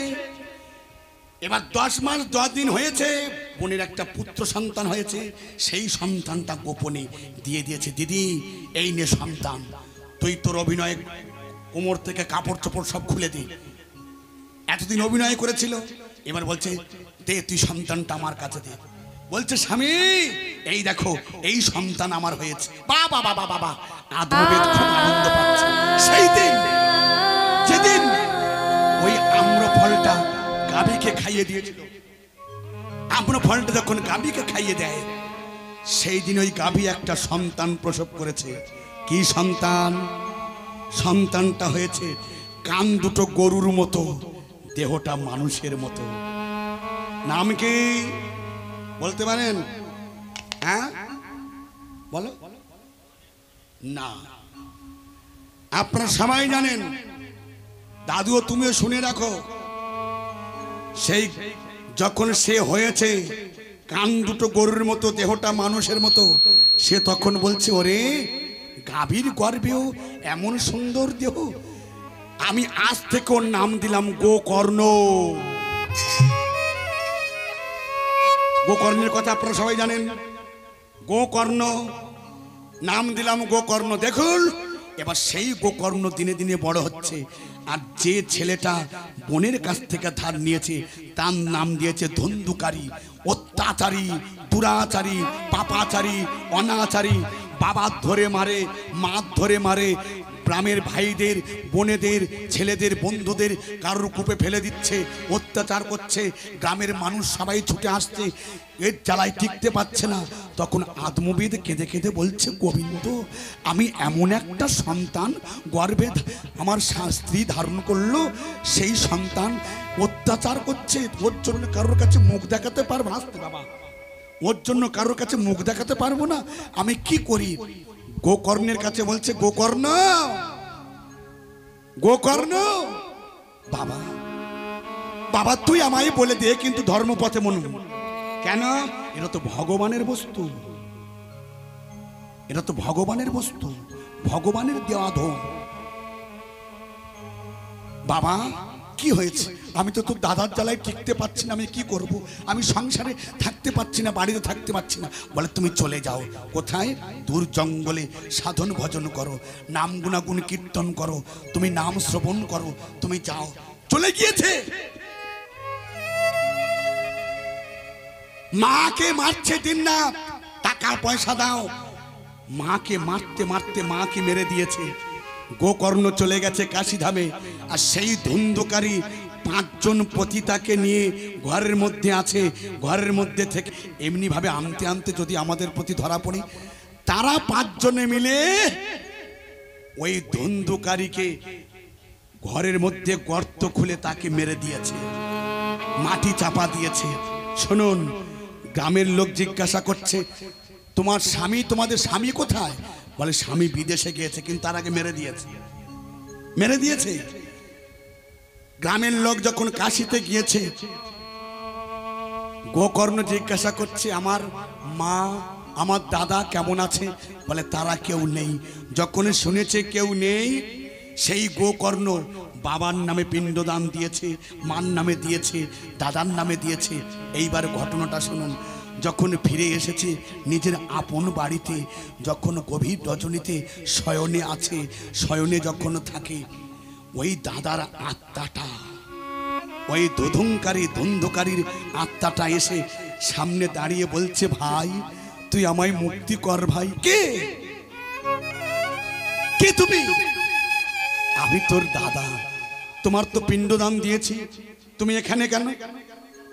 এবার 10 মাস 10 দিন হয়েছে, বোনের একটা পুত্র সন্তান হয়েছে, সেই সন্তানটা গোপনে দিয়ে দিয়েছে। দিদি এই নে সন্তান, তুই তোর অভিনয় কোমর থেকে কাপড় চোপড় সব খুলে দি। এতদিন অভিনয় করেছিল, এবার বলছে দে তুই সন্তানটা আমার কাছে দে। বলছে স্বামী এই দেখো এই সন্তান আমার হয়েছে। বাবা বাবা বাবা আদবেদ খুব আনন্দ পাচ্ছে। সেই দিন যেদিন ওই আম্রফলটা গাভীকে খাইয়ে দিয়েছিল, আম্রফলটা যখন গাভীকে খাইয়ে দেয়, সেই দিন ওই গাভী একটা সন্তান প্রসব করেছে। কি সন্তান? সন্তানটা হয়েছে কান দুটো গরুর মতো, দেহটা মানুষের মতো। নাম কি বলতে পারেন? হ্যাঁ বলো না, আপনারা সবাই জানেন। দাদুও তুমিও শুনে রাখো, সেই যখন সে হয়েছে কান দুটো গরুর মতো, দেহটা মানুষের মতো, সে তখন বলছে ওরে গাভীর গর্ভেও এমন সুন্দর দেহ, আমি আজ থেকে ওর নাম দিলাম গোকর্ণ। গোকর্ণের কথা আপনারা সবাই জানেন। গোকর্ণ নাম দিলাম গোকর্ণ। দেখুন এবার সেই গোকর্ণ দিনে দিনে বড় হচ্ছে, আর যে ছেলেটা বোনের কাছ থেকে ধার নিয়েছে তার নাম দিয়েছে ধন্দুকারী, অত্যাচারী, দুরাচারী, পাপাচারী, অনাচারী। বাবা ধরে মারে, মা ধরে মারে, গ্রামের ভাইদের, বোনেদের, ছেলেদের, বন্ধুদের কারোর কূপে ফেলে দিচ্ছে, অত্যাচার করছে। গ্রামের মানুষ সবাই ছুটে আসছে, এর জ্বালায় টিকতে পারছে না। তখন আদমবিদ কেঁদে কেঁদে বলছে গোবিন্দ আমি এমন একটা সন্তান গর্ভে আমার স্ত্রী ধারণ করলো, সেই সন্তান অত্যাচার করছে, ওর জন্য কারোর কাছে মুখ দেখাতে পারবো না। আসতে বাবা, ওর জন্য কারোর কাছে মুখ দেখাতে পারবো না, আমি কি করি? গোকর্ণের কাছে বলছে গোকর্ণ, গোকর্ণ বাবা বাবা তুই আমায় বলে দে কিন্তু ধর্মপথে মন। কেন? এটা তো ভগবানের বস্তু, এটা তো ভগবানের বস্তু, ভগবানের দেওয়া ধন। বাবা কি হয়েছে? আমি তো তোর দাদার জ্বালায় টিকতে পারছি না, আমি কি করব? আমি সংসারে থাকতে পারছি না, বাড়িতে থাকতে পারছি না। বলে তুমি চলে যাও। কোথায়? দূর জঙ্গলে সাধন ভজন করো, নাম গুণাগুণ কীর্তন করো, তুমি নাম শ্রবণ করো, তুমি যাও। চলে গিয়েছে। মাকে মারছে দিন না, টাকা পয়সা দাও। মাকে মারতে মারতে মাকে মেরে দিয়েছে। গোকর্ণ চলে গেছে কাশীধামে, আর সেই ধুন্ধকারী 5 জন পতিতাকে নিয়ে ঘরের মধ্যে আছে। ঘরের মধ্যে থেকে এমনি ভাবে আনতে আনতে যদি আমাদের প্রতি ধরা পড়ে, তারা 5 জনে মিলে ওই ধুন্ধকারীকে ঘরের মধ্যে গর্ত খুলে তাকে মেরে দিয়েছে, মাটি চাপা দিয়েছে। শুনুন, গ্রামের লোক জিজ্ঞাসা করছে তোমার স্বামী, তোমাদের স্বামী কোথায়? বলে স্বামী বিদেশে গিয়েছে, কিন্তু তার আগে মেরে দিয়েছে, মেরে দিয়েছে। গ্রামের লোক যখন কাশিতে গিয়েছে, গোকর্ণ জিজ্ঞাসা করছে আমার মা, আমার দাদা কেমন আছে? বলে তারা কেউ নেই। যখন শুনেছে কেউ নেই, সেই গোকর্ণ বাবার নামে পিণ্ডদান দিয়েছে, মার নামে দিয়েছে, দাদার নামে দিয়েছে। এইবার ঘটনাটা শুনুন। যখন ফিরে এসেছে নিজের আপন বাড়িতে, যখন গভীর রজনীতে শয়নে আছে, শয়নে যখন থাকে, ওই দাদার আত্মাটা, ওই ধুন্ধকারীর আত্মাটা এসে সামনে দাঁড়িয়ে বলছে ভাই তুই আমায় মুক্তি কর ভাই। কে? কে তুমি? আমি তোর দাদা, তোমার তো পিণ্ডদান দিয়েছি, তুমি এখানে কেন?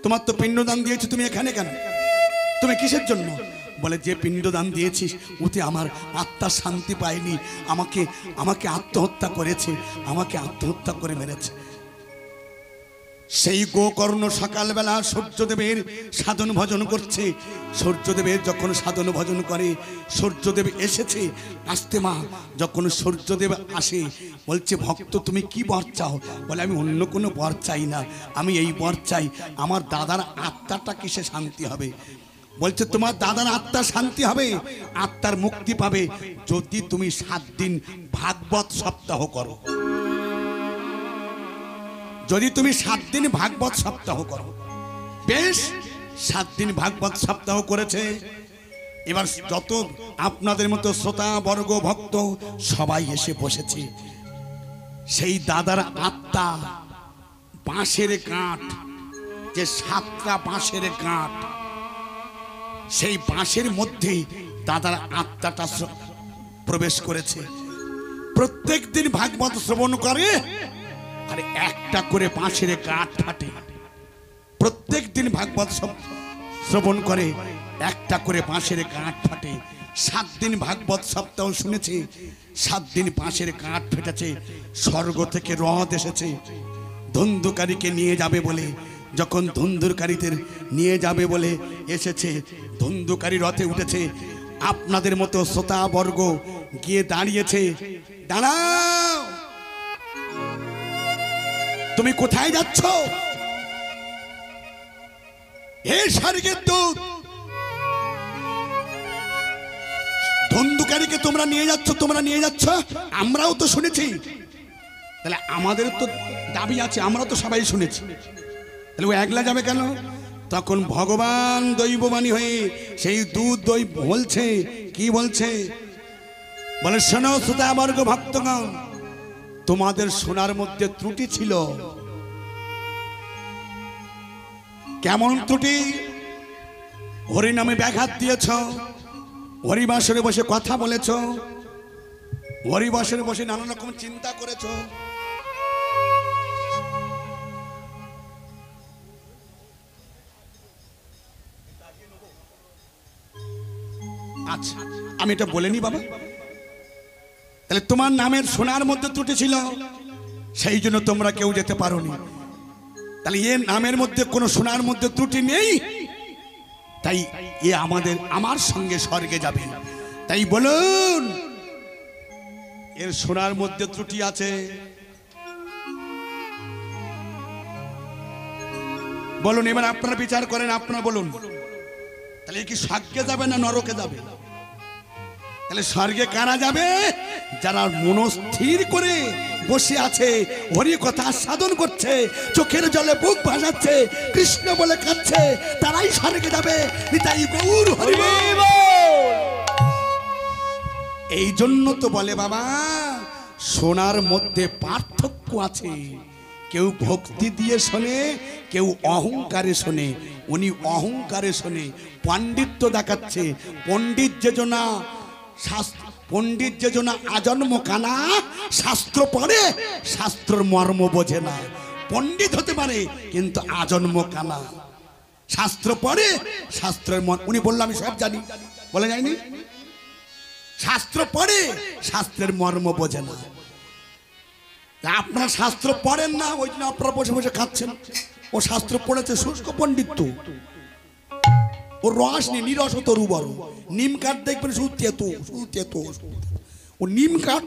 তোমার তো পিণ্ডদান দিয়েছি, তুমি এখানে কেন? তুমি কিসের জন্য? বলে যে পিণ্ডদান দিয়েছিস ওতে আমার আত্মা শান্তি পায়নি, আমাকে আত্মহত্যা করেছে, আমাকে আত্মহত্যা করে মেরেছে। সেই গোকর্ণ সকালবেলা সূর্যদেবের সাধন ভজন করছে। সূর্যদেবের যখন সাধন ভজন করে, সূর্যদেব এসেছে। আসতে মা, যখন সূর্যদেব আসে বলছে ভক্ত তুমি কি বর চাও? বলে আমি অন্য কোনো বর চাই না, আমি এই বর চাই, আমার দাদার আত্মাটা কিসে শান্তি হবে? বলছে তোমার দাদার আত্মা শান্তি হবে, আত্মার মুক্তি পাবে যদি তুমি 7 দিন ভাগবত সপ্তাহ করো। যদি তুমি 7 দিন ভাগবত সপ্তাহ করো, বেশ 7 দিন ভাগবত সপ্তাহ করেছে। এবার যত আপনাদের মতো শ্রোতা বর্গ ভক্ত সবাই এসে বসেছে। সেই দাদার আত্মা বাঁশের কাঠ, যে 7টা বাঁশের কাঠ, সেই বাঁশের মধ্যে দাদার আত্মাটা প্রবেশ করেছে। প্রত্যেক দিন ভাগবত শ্রবণ করে আর একটা করে বাঁশের কাঠ ফাটে। প্রত্যেক দিন ভাগবত শ্রবণ করে, একটা করে বাঁশের কাঠ ফাটে। 7 দিন ভাগবত সপ্তাহ শুনেছে, 7 দিন বাঁশের কাঠ ফেটেছে। স্বর্গ থেকে রথ এসেছে ধুন্ধুকারীকে নিয়ে যাবে বলে। যখন ধুন্ধুকারীদের নিয়ে যাবে বলে এসেছে, ধুন্ধুকারী রথে উঠেছে। আপনাদের মতো শ্রোতা বর্গ গিয়ে দাঁড়িয়েছে। দাঁড়াও, তুমি কোথায় যাচ্ছ? হে স্বর্গের দূত, ধুন্ধুকারীকে তোমরা নিয়ে যাচ্ছ, তোমরা নিয়ে যাচ্ছ, আমরাও তো শুনেছি। তাহলে আমাদের তো দাবি আছে, আমরা তো সবাই শুনেছি, তাহলে ও একলা যাবে কেন? তখন ভগবান দৈববাণী হয়ে সেই দুধ দই বলছে, কি বলছে? বলে, শোনো শ্রোতাবর্গ ভক্তগণ, তোমাদের শোনার মধ্যে ত্রুটি ছিল। কেমন ত্রুটি? হরি নামে ব্যাঘাত দিয়েছ, হরিবাসরে বসে কথা বলেছ, হরিবাসরে বসে নানা রকম চিন্তা করেছ। আচ্ছা, আমি এটা বলিনি বাবা। তাহলে তোমার নামের শোনার মধ্যে ত্রুটি ছিল, সেই জন্য তোমরা কেউ যেতে পারোনি। তাহলে এ নামের মধ্যে কোনো শোনার মধ্যে ত্রুটি নেই, তাই এ আমার সঙ্গে স্বর্গে যাবে। তাই বলুন, এর শোনার মধ্যে ত্রুটি আছে? বলুন, এবার আপনারা বিচার করেন, আপনারা বলুন। তাহলে কি স্বর্গে যাবে না নরকে যাবে? তাহলে স্বর্গে কারা যাবে? যারা মনস্থির করে বসে আছে, হরি কথা সাধন করছে, চোখের জলে বুক ভাসাচ্ছে, কৃষ্ণ বলে কাঁদছে, তারাই স্বর্গে যাবে। নিতাই গৌর হরি বল। এই জন্য তো বলে বাবা, শোনার মধ্যে পার্থক্য আছে। কেউ ভক্তি দিয়ে শোনে, কেউ অহংকারে শোনে। উনি অহংকারে শোনে, পাণ্ডিত্য দেখাচ্ছে। পণ্ডিত যে জনা আজন্ম কানা, শাস্ত্র পড়ে শাস্ত্রর মর্ম বোঝে না। পণ্ডিত হতে পারে কিন্তু আজন্ম কানা, শাস্ত্র পড়ে শাস্ত্রের মর্ম। উনি বললাম আমি সব জানি, বলে যায়নি? শাস্ত্র পড়ে শাস্ত্রের মর্ম বোঝে না। আপনারা শাস্ত্র পড়েন না, ওই জন্য আপনারা বসে বসে খাচ্ছেন। ও শাস্ত্র পড়েছে, শুষ্ক পণ্ডিত। ও রস নেই, নিরস তরু বড়। নিম কাঠ দেখবেন শুধু তেতো, শুধু তেতো। ও নিম কাঠ।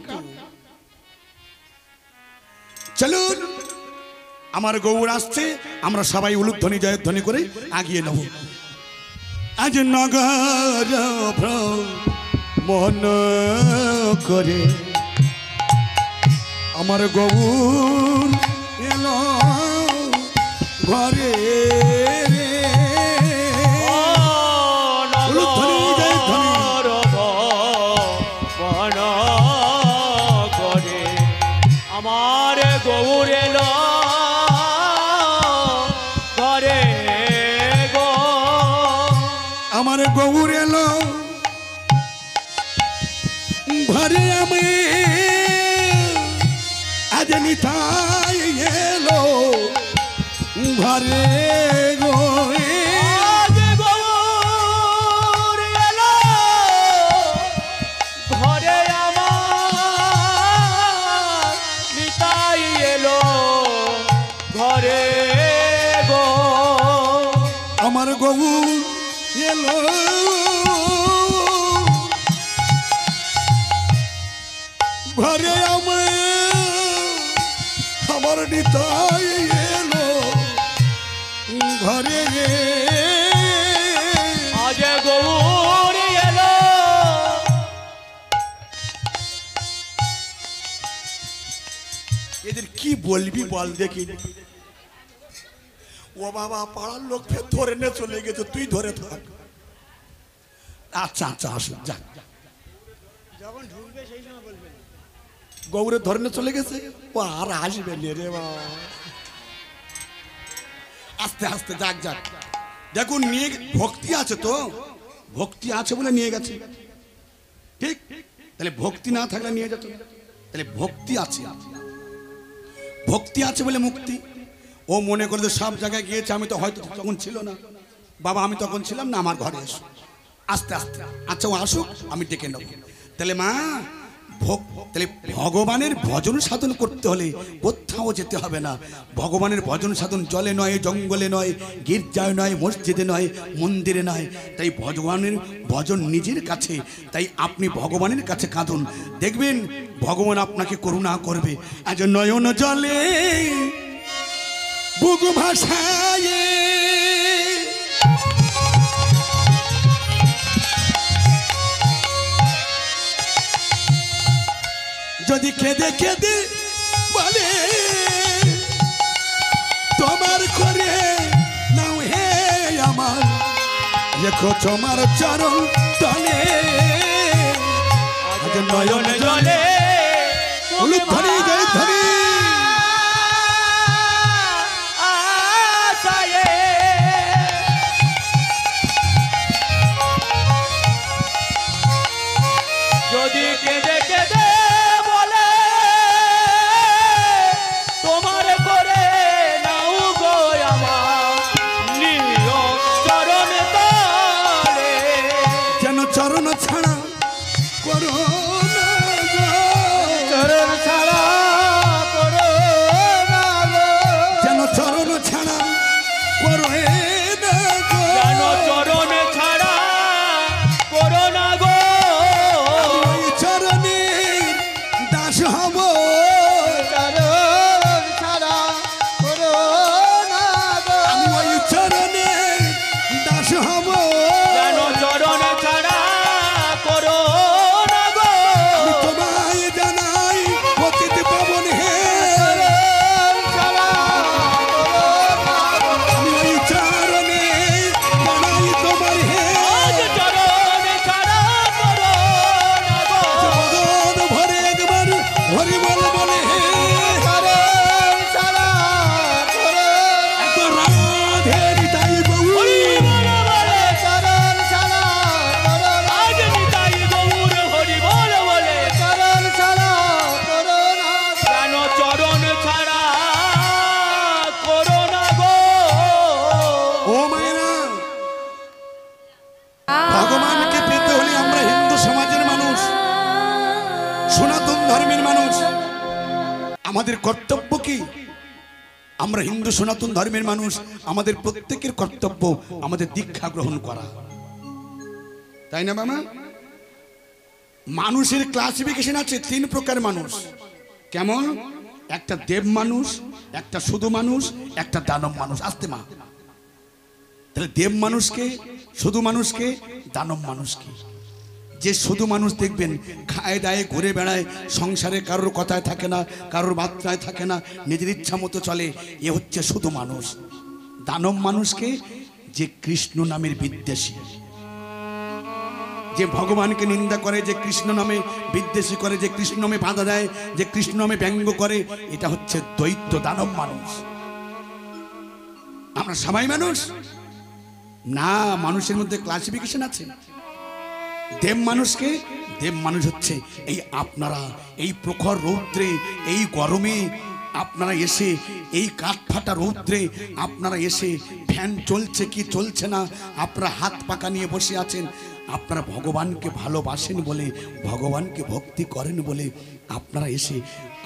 চলুন, আমার গৌর আসছে, আমরা সবাই উলুধ্বনি জয়ধ্বনি করে আগিয়ে নেব। আজ নগর মন করে আমার গৌর এলো ঘরে। আমার গৌর এলো ঘরে গো, আমার গৌর এলো ঘরে। আমি আজ নিতাই এলো ঘরে গো। আজ গৌর এলো ঘরে, আমার নিতাই এলো ঘরে গো। আমার গৌর এলো ঘরে। আমার নিতাই এলো ঘরে রে। আজ গৌর এলো। এদের কি বলবি বল দেখি। ও বাবা, পাড়ার লোক ফের ধরে নিয়ে চলে গেছে, তুই ধরে থাক। আচ্ছা আচ্ছা, আসুন যাক। যখন ঢুকবে সেই সময় বলবেন। গৌরে ধরে নিয়ে চলে গেছে, ও আর আসবে নে রে বাবা। আস্তে আস্তে যাক যাক। দেখুন, নিয়ে ভক্তি আছে তো, ভক্তি আছে বলে নিয়ে গেছে, ঠিক? তাহলে ভক্তি না থাকলে নিয়ে যেত না। তাহলে ভক্তি আছে, ভক্তি আছে বলে মুক্তি। ও মনে করে সব জায়গায় গিয়েছে, আমি তো হয়তো তখন ছিল না, বাবা আমি তখন ছিলাম না, আমার ঘরে এসো আস্তে আস্তে। আচ্ছা ও আসুক, আমি ডেকে নেব। তাহলে মা, তাহলে ভগবানের ভজন সাধন করতে হলে কোথাও যেতে হবে না। ভগবানের ভজন সাধন জলে নয়, জঙ্গলে নয়, গির্জায় নয়, মসজিদে নয়, মন্দিরে নয়। তাই ভগবানের ভজন নিজের কাছে। তাই আপনি ভগবানের কাছে কাঁদুন, দেখবেন ভগবান আপনাকে করুণা করবে। আজ নয়ন জলে বুক ভাষায় যদি কেঁদে কেঁদে বলে তোমার করে নাও হে আমার, রেখো তোমার চরণ তলে। আজ নয়ন জলে উলুক ধরি জয় ধরি যদি কেঁদে কেঁদে বলে তোমার করে নাও গো আমার, নিও চরণ তলে। যেন চরণ ছাড়া করো না গো, চরণ ছাড়া করো না গো, যেন চরণ ছাড়া করো না গো, যেন চরণ ছাড়া করো না গো। ওই চরণের দাস হব, চরণ ছাড়া করো না গো। আমি ওই চরণের দাস হব, যেন চরণ ছাড়া করো না গো। আমি তোমায় জানাই পতিত পাবন হে, চরণ ছাড়া করো না গো। আমি ওই চরণে জানাই তোমার হে, আজ চরণ ছাড়া করো না গো। জগৎ ভরে একবার হরি বল বলে হে, চরণ ছাড়া করো এত রাধের তাই গৌর, বলে বলে চরণ ছাড়া করো না। আজ নিতাই গৌর হরি বলে বলে, চরণ ছাড়া করো না। যেন চরণ ছাড়া করো না গো। ও মায়েরা, ভগবানকে পেতে হলে আমরা হিন্দু সমাজের মানুষ, সনাতন ধর্মের মানুষ, আমাদের কর্তব্য কি? আমরা হিন্দু সনাতন ধর্মের মানুষ, আমাদের প্রত্যেকের কর্তব্য আমাদের দীক্ষা গ্রহণ করা, তাই না মামা? মানুষের ক্লাসিফিকেশন আছে 3 প্রকার মানুষ। কেমন? একটা দেব মানুষ, একটা শুধু মানুষ, একটা দানব মানুষ। আসতে মা, তাহলে দেব মানুষকে, শুধু মানুষকে, দানব মানুষকে। যে শুধু মানুষ দেখবেন খায় দায়ে ঘুরে বেড়ায়, সংসারে কারোর কথায় থাকে না, কারোর বার্তায় থাকে না, নিজের ইচ্ছা মতো চলে, এ হচ্ছে শুধু মানুষ। দানব মানুষকে, যে কৃষ্ণ নামের বিদ্বেষী, যে ভগবানকে নিন্দা করে, যে কৃষ্ণ নামে বিদ্বেষী করে, যে কৃষ্ণ নামে বাধা দেয়, যে কৃষ্ণ নামে ব্যঙ্গ করে, এটা হচ্ছে দৈত্য দানব মানুষ। আমরা সবাই মানুষ না, মানুষের মধ্যে ক্লাসিফিকেশন আছে। দেব মানুষকে, দেব মানুষ হচ্ছে এই আপনারা, এই প্রখর রৌদ্রে, এই গরমে আপনারা এসে, এই কাঠফাটা রৌদ্রে আপনারা এসে, ফ্যান চলছে কি চলছে না, আপনারা হাত পাকা নিয়ে বসে আছেন, আপনারা ভগবানকে ভালোবাসেন বলে, ভগবানকে ভক্তি করেন বলে আপনারা এসে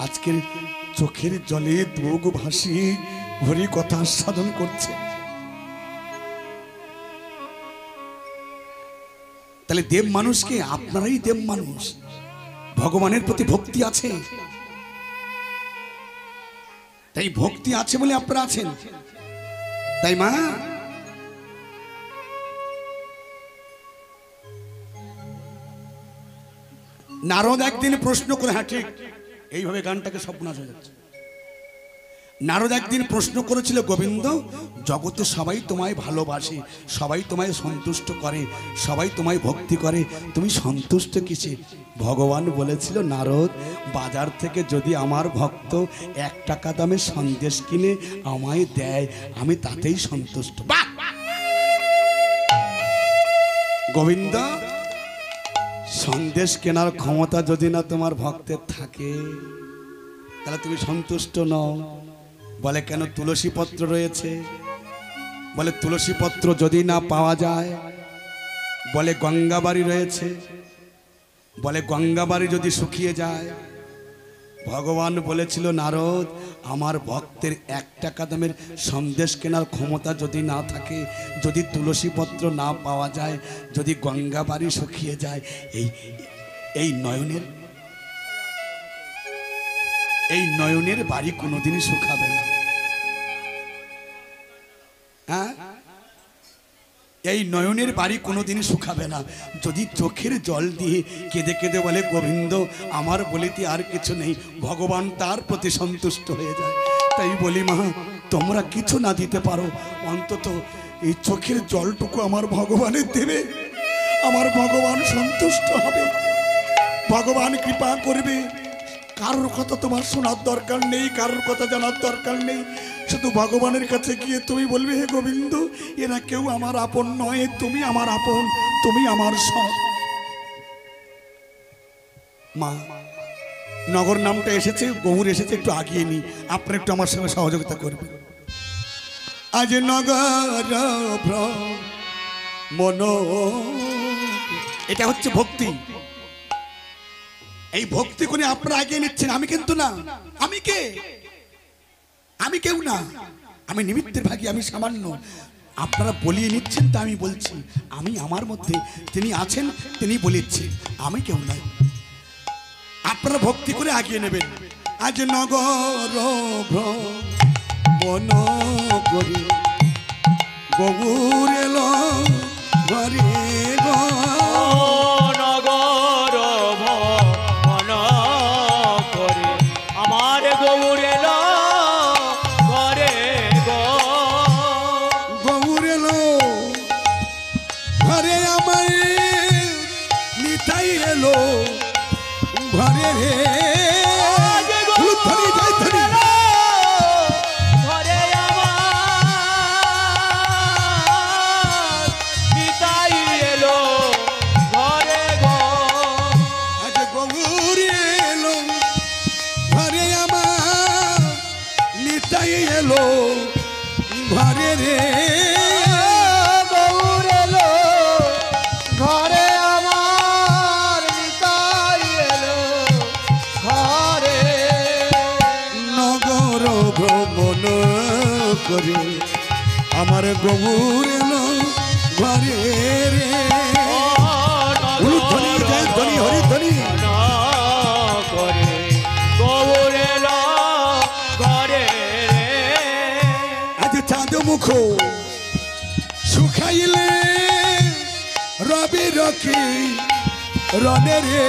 আজকের চোখের জলে দোগ ভাসিয়ে হরি কথা আস্বাদন করছে। তাহলে দেব মানুষকে, আপনারাই দেব মানুষ, ভগবানের প্রতি ভক্তি আছে, তাই ভক্তি আছে বলে আপনারা আছেন। তাই মা, নারদ একদিন প্রশ্ন করে, হ্যাঁ ঠিক, এইভাবে গানটাকে সর্বনাশ হয়ে যাচ্ছে। নারদ একদিন প্রশ্ন করেছিল, গোবিন্দ, জগতে সবাই তোমায় ভালোবাসে, সবাই তোমায় সন্তুষ্ট করে, সবাই তোমায় ভক্তি করে, তুমি সন্তুষ্ট কিসে? ভগবান বলেছিল, নারদ, বাজার থেকে যদি আমার ভক্ত 1 টাকা দামের সন্দেশ কিনে আমায় দেয়, আমি তাতেই সন্তুষ্ট। বাহ! গোবিন্দ, সন্দেশ কেনার ক্ষমতা যদি না তোমার ভক্তের থাকে, তাহলে তুমি সন্তুষ্ট নও। বলে, কেন? তুলসী পত্র রয়েছে। বলে, তুলসী পত্র যদি না পাওয়া যায়, বলে গঙ্গাবাড়ি রয়েছে। বলে, গঙ্গাবাড়ি যদি শুকিয়ে যায়। ভগবান বলেছিল, নারদ, আমার ভক্তের 1 টাকা দামের সন্দেশ কেনার ক্ষমতা যদি না থাকে, যদি তুলসী পত্র না পাওয়া যায়, যদি গঙ্গাবাড়ি শুকিয়ে যায়, এই নয়নের বাড়ি কোনোদিনই শুকাবে না। হ্যাঁ, এই নয়নের বাড়ি কোনোদিনই শুকাবে না। যদি চোখের জল দিয়ে কেঁদে কেঁদে বলে, গোবিন্দ, আমার বলিতে আর কিছু নেই, ভগবান তার প্রতি সন্তুষ্ট হয়ে যায়। তাই বলি, মা, তোমরা কিছু না দিতে পারো, অন্তত এই চোখের জলটুকু আমার ভগবানের দেবে, আমার ভগবান সন্তুষ্ট হবে, ভগবান কৃপা করবে। কারোর কথা তোমার শোনার দরকার নেই, কারোর কথা জানার দরকার নেই, শুধু ভগবানের কাছে গিয়ে তুমি বলবে, হে গোবিন্দ, এরা কেউ আমার আপন নয়, তুমি আমার আপন, তুমি আমার সব। মা, নগর নামটা এসেছে, গৌর এসেছে, একটু আগিয়ে নি, আপনি একটু আমার সঙ্গে সহযোগিতা করবেন। আজ নগর ভ্রমণ, এটা হচ্ছে ভক্তি। এই ভক্তি করে আপনারা এগিয়ে নিচ্ছেন, আমি কিন্তু না। আমি কে? আমি কেউ না, আমি নিমিত্তের ভাগী, আমি সামান্য। আপনারা বলিয়ে নিচ্ছেন, তা আমি বলছি, আমি আমার মধ্যে তিনি আছেন, তিনি বলিচ্ছেন, আমি কেউ নয়। আপনারা ভক্তি করে এগিয়ে নেবেন। আজ নগর ভ্রমণ করে গৌর এলো ঘরে গো, নগর ভ্রমণ করে আমার গৌর এলো ঘরে গো, গৌর এলো ঘরে, আমার নিতাই এলো ঘরে রে। ঘরে আমার নিতাই এলো ঘরে গো, আজ গৌর এলো ঘরে, আমার নিতাই এলো ঘরে রে। গৌর এলো ঘরে, আমার নিতাই এলো ঘরে। নগর ভ্রমণ করে আমার গৌর এলো ঘরে রে। ধ্বনি, জয় ধ্বনি, হরি ধ্বনি। করে গৌর এলো ঘরে রে। আজ চাঁদ মুখ শুকাইলে রবি রকি রনে রে।